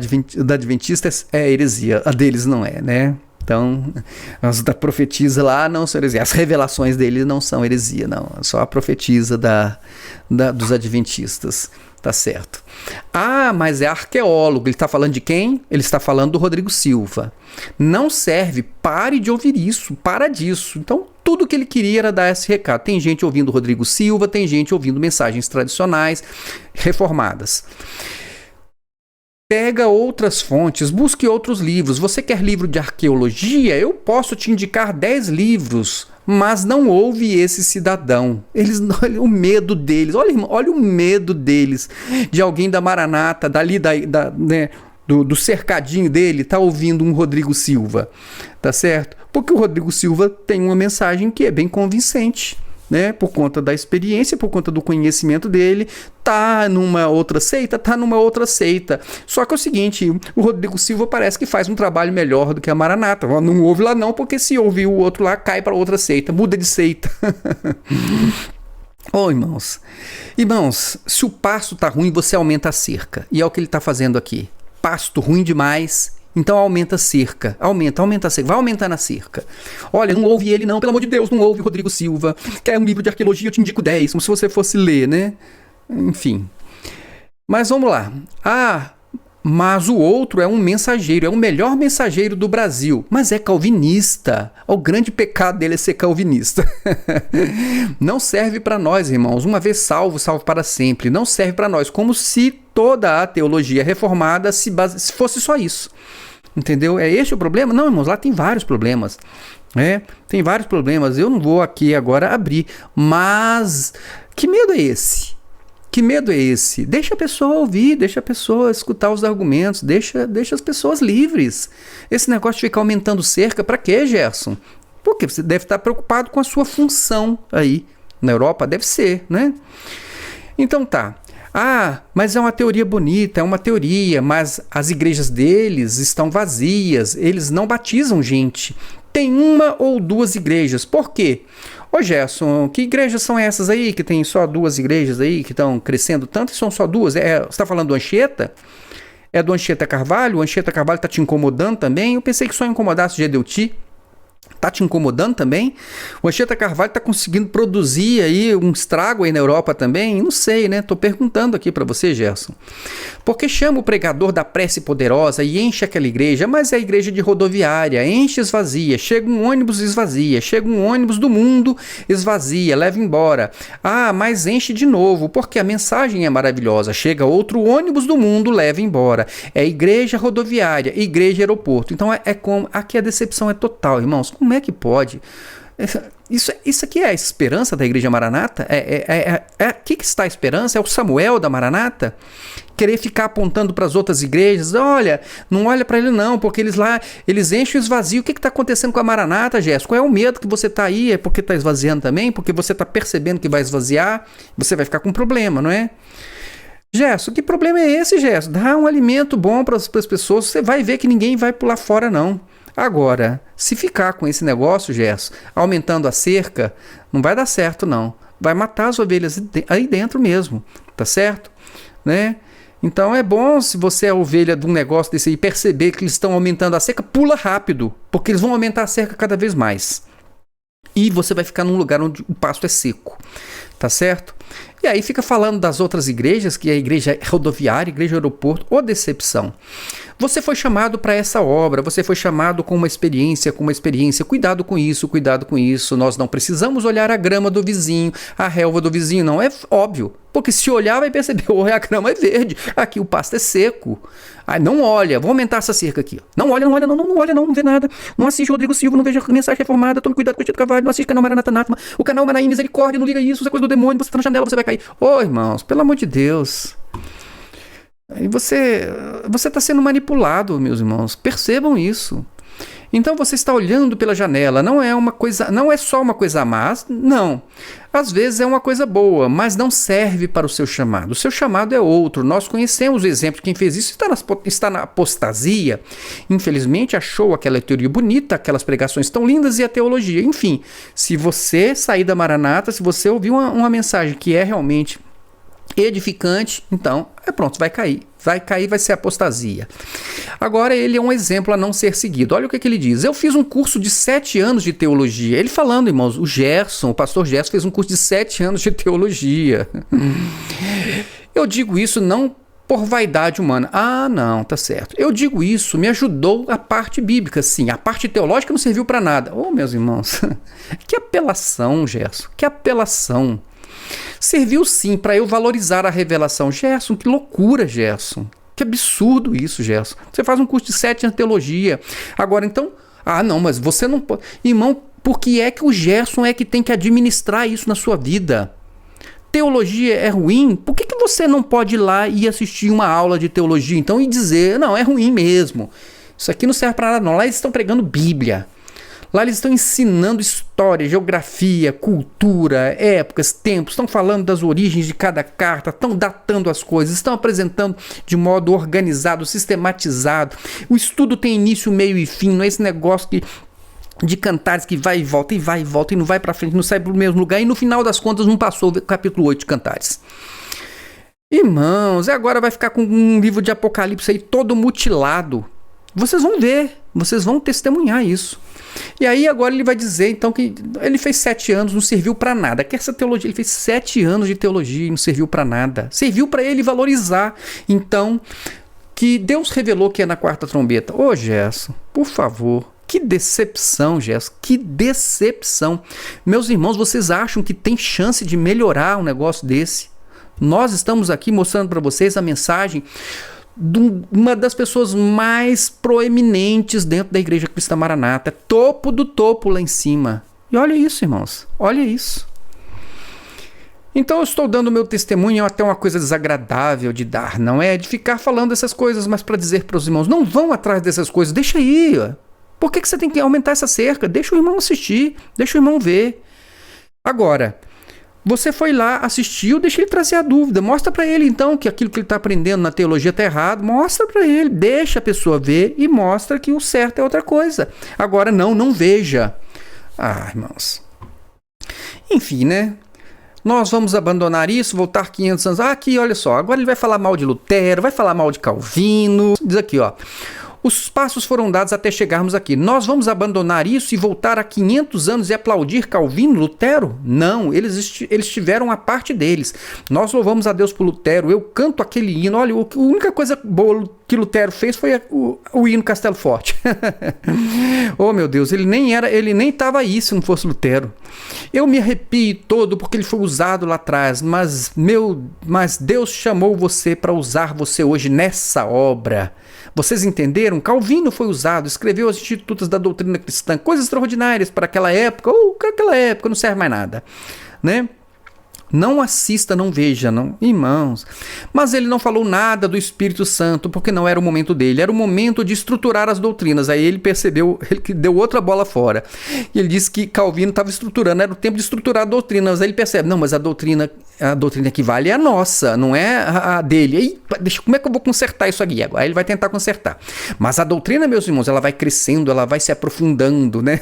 adventista é heresia, a deles não é, né? Então, as da profetisa lá não são heresia. As revelações dele não são heresia, não. Só a profetisa dos adventistas. Tá certo. Ah, mas é arqueólogo. Ele está falando de quem? Ele está falando do Rodrigo Silva. Não serve. Pare de ouvir isso. Para disso. Então, tudo que ele queria era dar esse recado. Tem gente ouvindo Rodrigo Silva, tem gente ouvindo mensagens tradicionais, reformadas. Pega outras fontes, busque outros livros. Você quer livro de arqueologia? Eu posso te indicar 10 livros, mas não ouve esse cidadão. Olha o medo deles, olha o medo deles, de alguém da Maranata, dali né, do cercadinho dele, tá ouvindo um Rodrigo Silva, tá certo? Porque o Rodrigo Silva tem uma mensagem que é bem convincente. Né, por conta da experiência, por conta do conhecimento dele, tá numa outra seita. Só que é o seguinte, o Rodrigo Silva parece que faz um trabalho melhor do que a Maranata. Não ouve lá não, porque se ouvir o outro lá, cai para outra seita, muda de seita. Irmãos, se o pasto tá ruim, você aumenta a cerca. E é o que ele tá fazendo aqui. Pasto ruim demais, então aumenta a cerca, aumenta a cerca, vai aumentando a cerca. Olha, não ouve ele não, pelo amor de Deus, não ouve o Rodrigo Silva. Quer um livro de arqueologia, eu te indico 10, como se você fosse ler, né? Enfim. Mas vamos lá. Mas o outro é um mensageiro, é o melhor mensageiro do Brasil, mas é calvinista. O grande pecado dele é ser calvinista. Não serve para nós, irmãos. Uma vez salvo, salvo para sempre. Não serve para nós, como se toda a teologia reformada se fosse só isso. Entendeu? É este o problema? Não, irmãos, lá tem vários problemas. Tem vários problemas. Eu não vou aqui agora abrir. Mas que medo é esse? Que medo é esse? Deixa a pessoa ouvir, deixa a pessoa escutar os argumentos, deixa as pessoas livres. Esse negócio de ficar aumentando cerca, para quê, Gerson? Porque você deve estar preocupado com a sua função aí. Na Europa deve ser, né? Então tá. Mas é uma teoria bonita, é uma teoria, mas as igrejas deles estão vazias, eles não batizam gente. Tem uma ou duas igrejas. Por quê? Ô Gerson, que igrejas são essas aí, que tem só 2 igrejas aí, que estão crescendo tanto e são só 2? Você está falando do Anchieta? É do Anchieta Carvalho? O Anchieta Carvalho está te incomodando também? Eu pensei que só incomodasse o Gedeuti. Tá te incomodando também? O Anchieta Carvalho tá conseguindo produzir aí um estrago aí na Europa também? Não sei, né? Tô perguntando aqui para você, Gerson. Porque chama o pregador da prece poderosa e enche aquela igreja, mas é a igreja de rodoviária, enche, esvazia, chega um ônibus, esvazia, chega um ônibus do mundo, esvazia, leva embora. Ah, mas enche de novo, porque a mensagem é maravilhosa, chega outro ônibus do mundo, leva embora. É igreja rodoviária, igreja aeroporto. Então é como, aqui a decepção é total, irmãos. Como é que pode? Isso aqui é a esperança da Igreja Maranata? Aqui que está a esperança? É o Samuel da Maranata? Querer ficar apontando para as outras igrejas? Olha, não olha para ele não, porque eles enchem o esvazio. O que está acontecendo com a Maranata, Jéssica? Qual é o medo que você está aí? É porque está esvaziando também? Porque você está percebendo que vai esvaziar? Você vai ficar com problema, não é? Gerson, que problema é esse, Gerson? Dá um alimento bom para as pessoas, você vai ver que ninguém vai pular fora, não. Agora, se ficar com esse negócio, Gerson, aumentando a cerca, não vai dar certo, não. Vai matar as ovelhas aí dentro mesmo, tá certo? Né? Então é bom, se você é ovelha de um negócio desse aí, perceber que eles estão aumentando a cerca, pula rápido, porque eles vão aumentar a cerca cada vez mais. E você vai ficar num lugar onde o pasto é seco, tá certo? E aí fica falando das outras igrejas, que é a igreja rodoviária, a igreja aeroporto, ô decepção. Você foi chamado para essa obra, você foi chamado com uma experiência, cuidado com isso, nós não precisamos olhar a grama do vizinho, a relva do vizinho, não, é óbvio, porque se olhar vai perceber, a grama é verde, aqui o pasto é seco. Aí não olha, vou aumentar essa cerca aqui. Não olha, não vê nada, não assiste Rodrigo Silva, não veja Mensagem Reformada, tome cuidado com o Anchieta Carvalho, não assiste o canal Maranata Anátema, o canal Manaim Misericórdia, não liga isso, isso é coisa do demônio, você tá na janela, você vai cair. Ô irmãos, pelo amor de Deus. E você está sendo manipulado, meus irmãos. Percebam isso. Então você está olhando pela janela. Não é só uma coisa má, não. Às vezes é uma coisa boa, mas não serve para o seu chamado. O seu chamado é outro. Nós conhecemos o exemplo de quem fez isso. Está na apostasia. Infelizmente achou aquela teoria bonita, aquelas pregações tão lindas e a teologia. Enfim, se você sair da Maranata, se você ouvir uma mensagem que é realmente edificante, então pronto, vai cair, vai ser apostasia. Agora ele é um exemplo a não ser seguido. Olha o que ele diz: eu fiz um curso de 7 anos de teologia. Ele falando, irmãos, o pastor Gerson fez um curso de 7 anos de teologia. Eu digo isso não por vaidade humana. Ah, não, tá certo. Eu digo isso, me ajudou a parte bíblica, sim. A parte teológica não serviu para nada. Oh, meus irmãos, que apelação, Gerson, que apelação. Serviu sim para eu valorizar a revelação. Gerson, que loucura, Gerson. Que absurdo isso, Gerson. Você faz um curso de 7 anos de teologia. Agora, então... Ah, não, mas você não pode... Irmão, por que é que o Gerson é que tem que administrar isso na sua vida? Teologia é ruim? Por que você não pode ir lá e assistir uma aula de teologia, então, e dizer, não, é ruim mesmo. Isso aqui não serve para nada, não. Lá eles estão pregando Bíblia. Lá eles estão ensinando história, geografia, cultura, épocas, tempos, estão falando das origens de cada carta, estão datando as coisas, estão apresentando de modo organizado, sistematizado. O estudo tem início, meio e fim, não é esse negócio de Cantares que vai e volta e não vai para frente, não sai para o mesmo lugar e no final das contas não passou o capítulo 8 de Cantares. Irmãos, agora vai ficar com um livro de Apocalipse aí todo mutilado. Vocês vão ver, vocês vão testemunhar isso. E aí agora ele vai dizer então que ele fez 7 anos, não serviu para nada. Que essa teologia, ele fez 7 anos de teologia e não serviu para nada. Serviu para ele valorizar então que Deus revelou que é na 4ª trombeta. Ô Gerson, por favor, que decepção, Gerson, que decepção. Meus irmãos, vocês acham que tem chance de melhorar um negócio desse? Nós estamos aqui mostrando para vocês a mensagem de uma das pessoas mais proeminentes dentro da Igreja Cristã Maranata, topo do topo lá em cima. E olha isso, irmãos, olha isso. Então eu estou dando meu testemunho, é até uma coisa desagradável de dar, não é de ficar falando essas coisas, mas para dizer para os irmãos, não vão atrás dessas coisas, deixa aí. Por que você tem que aumentar essa cerca? Deixa o irmão assistir, deixa o irmão ver. Agora, você foi lá, assistiu, deixa ele trazer a dúvida. Mostra para ele, então, que aquilo que ele está aprendendo na teologia está errado. Mostra para ele, deixa a pessoa ver e mostra que o certo é outra coisa. Agora, não veja. Ah, irmãos. Enfim, né? Nós vamos abandonar isso, voltar 500 anos. Ah, aqui, olha só, agora ele vai falar mal de Lutero, vai falar mal de Calvino. Diz aqui, ó. Os passos foram dados até chegarmos aqui. Nós vamos abandonar isso e voltar a 500 anos e aplaudir Calvino, Lutero? Não, eles tiveram a parte deles. Nós louvamos a Deus por Lutero, eu canto aquele hino. Olha, a única coisa boa que Lutero fez foi o hino Castelo Forte. Oh, meu Deus, ele nem estava aí se não fosse Lutero. Eu me arrepio todo porque ele foi usado lá atrás, mas Deus chamou você para usar você hoje nessa obra. Vocês entenderam? Calvino foi usado, escreveu os Institutos da Doutrina Cristã, coisas extraordinárias para aquela época, ou para aquela época não serve mais nada, né? Não assista, não veja, não, irmãos. Mas ele não falou nada do Espírito Santo, porque não era o momento dele. Era o momento de estruturar as doutrinas. Aí ele percebeu, ele deu outra bola fora. E ele disse que Calvino estava estruturando, era o tempo de estruturar a doutrina. Mas aí ele percebe, não, mas a doutrina que vale é a nossa, não é a dele. Aí, como é que eu vou consertar isso aqui? Aí ele vai tentar consertar. Mas a doutrina, meus irmãos, ela vai crescendo, ela vai se aprofundando, né?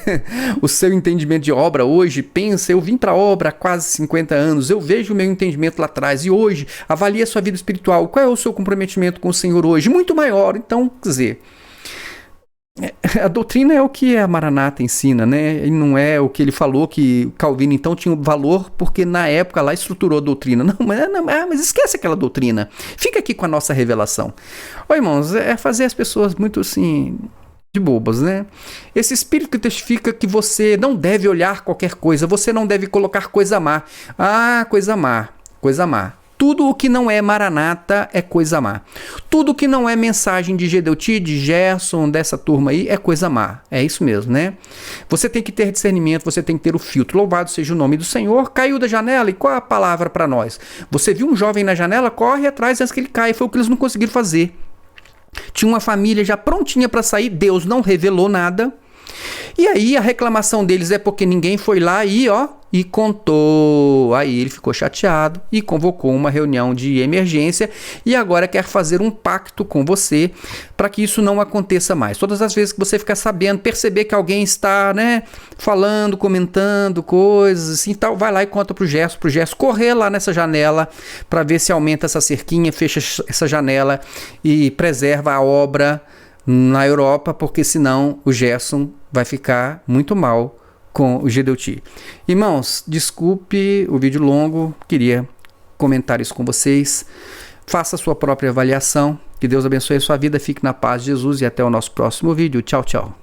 O seu entendimento de obra hoje, pensa, eu vim para a obra há quase 50 anos, eu vejo o meu entendimento lá atrás, e hoje, avalie a sua vida espiritual, qual é o seu comprometimento com o Senhor hoje? Muito maior. Então, quer dizer, a doutrina é o que a Maranata ensina, né? E não é o que ele falou que Calvino então tinha valor porque na época lá estruturou a doutrina. Não, mas esquece aquela doutrina. Fica aqui com a nossa revelação. Ô, irmãos, é fazer as pessoas muito assim de bobas, né? Esse espírito que testifica que você não deve olhar qualquer coisa, você não deve colocar coisa má. Ah, coisa má, coisa má. Tudo o que não é Maranata é coisa má. Tudo o que não é mensagem de Gedeuti, de Gerson, dessa turma aí, é coisa má. É isso mesmo, né? Você tem que ter discernimento, você tem que ter o filtro. Louvado seja o nome do Senhor. Caiu da janela, e qual é a palavra para nós? Você viu um jovem na janela, corre atrás antes que ele caia. Foi o que eles não conseguiram fazer. Tinha uma família já prontinha para sair, Deus não revelou nada. E aí a reclamação deles é porque ninguém foi lá e contou. Aí ele ficou chateado e convocou uma reunião de emergência e agora quer fazer um pacto com você para que isso não aconteça mais. Todas as vezes que você ficar sabendo, perceber que alguém está, né, falando, comentando coisas assim, tal, vai lá e conta pro Gerson correr lá nessa janela para ver se aumenta essa cerquinha, fecha essa janela e preserva a obra na Europa, porque senão o Gerson vai ficar muito mal com o Gedeuti. Irmãos, desculpe o vídeo longo, queria comentar isso com vocês. Faça a sua própria avaliação. Que Deus abençoe a sua vida, fique na paz de Jesus e até o nosso próximo vídeo. Tchau, tchau.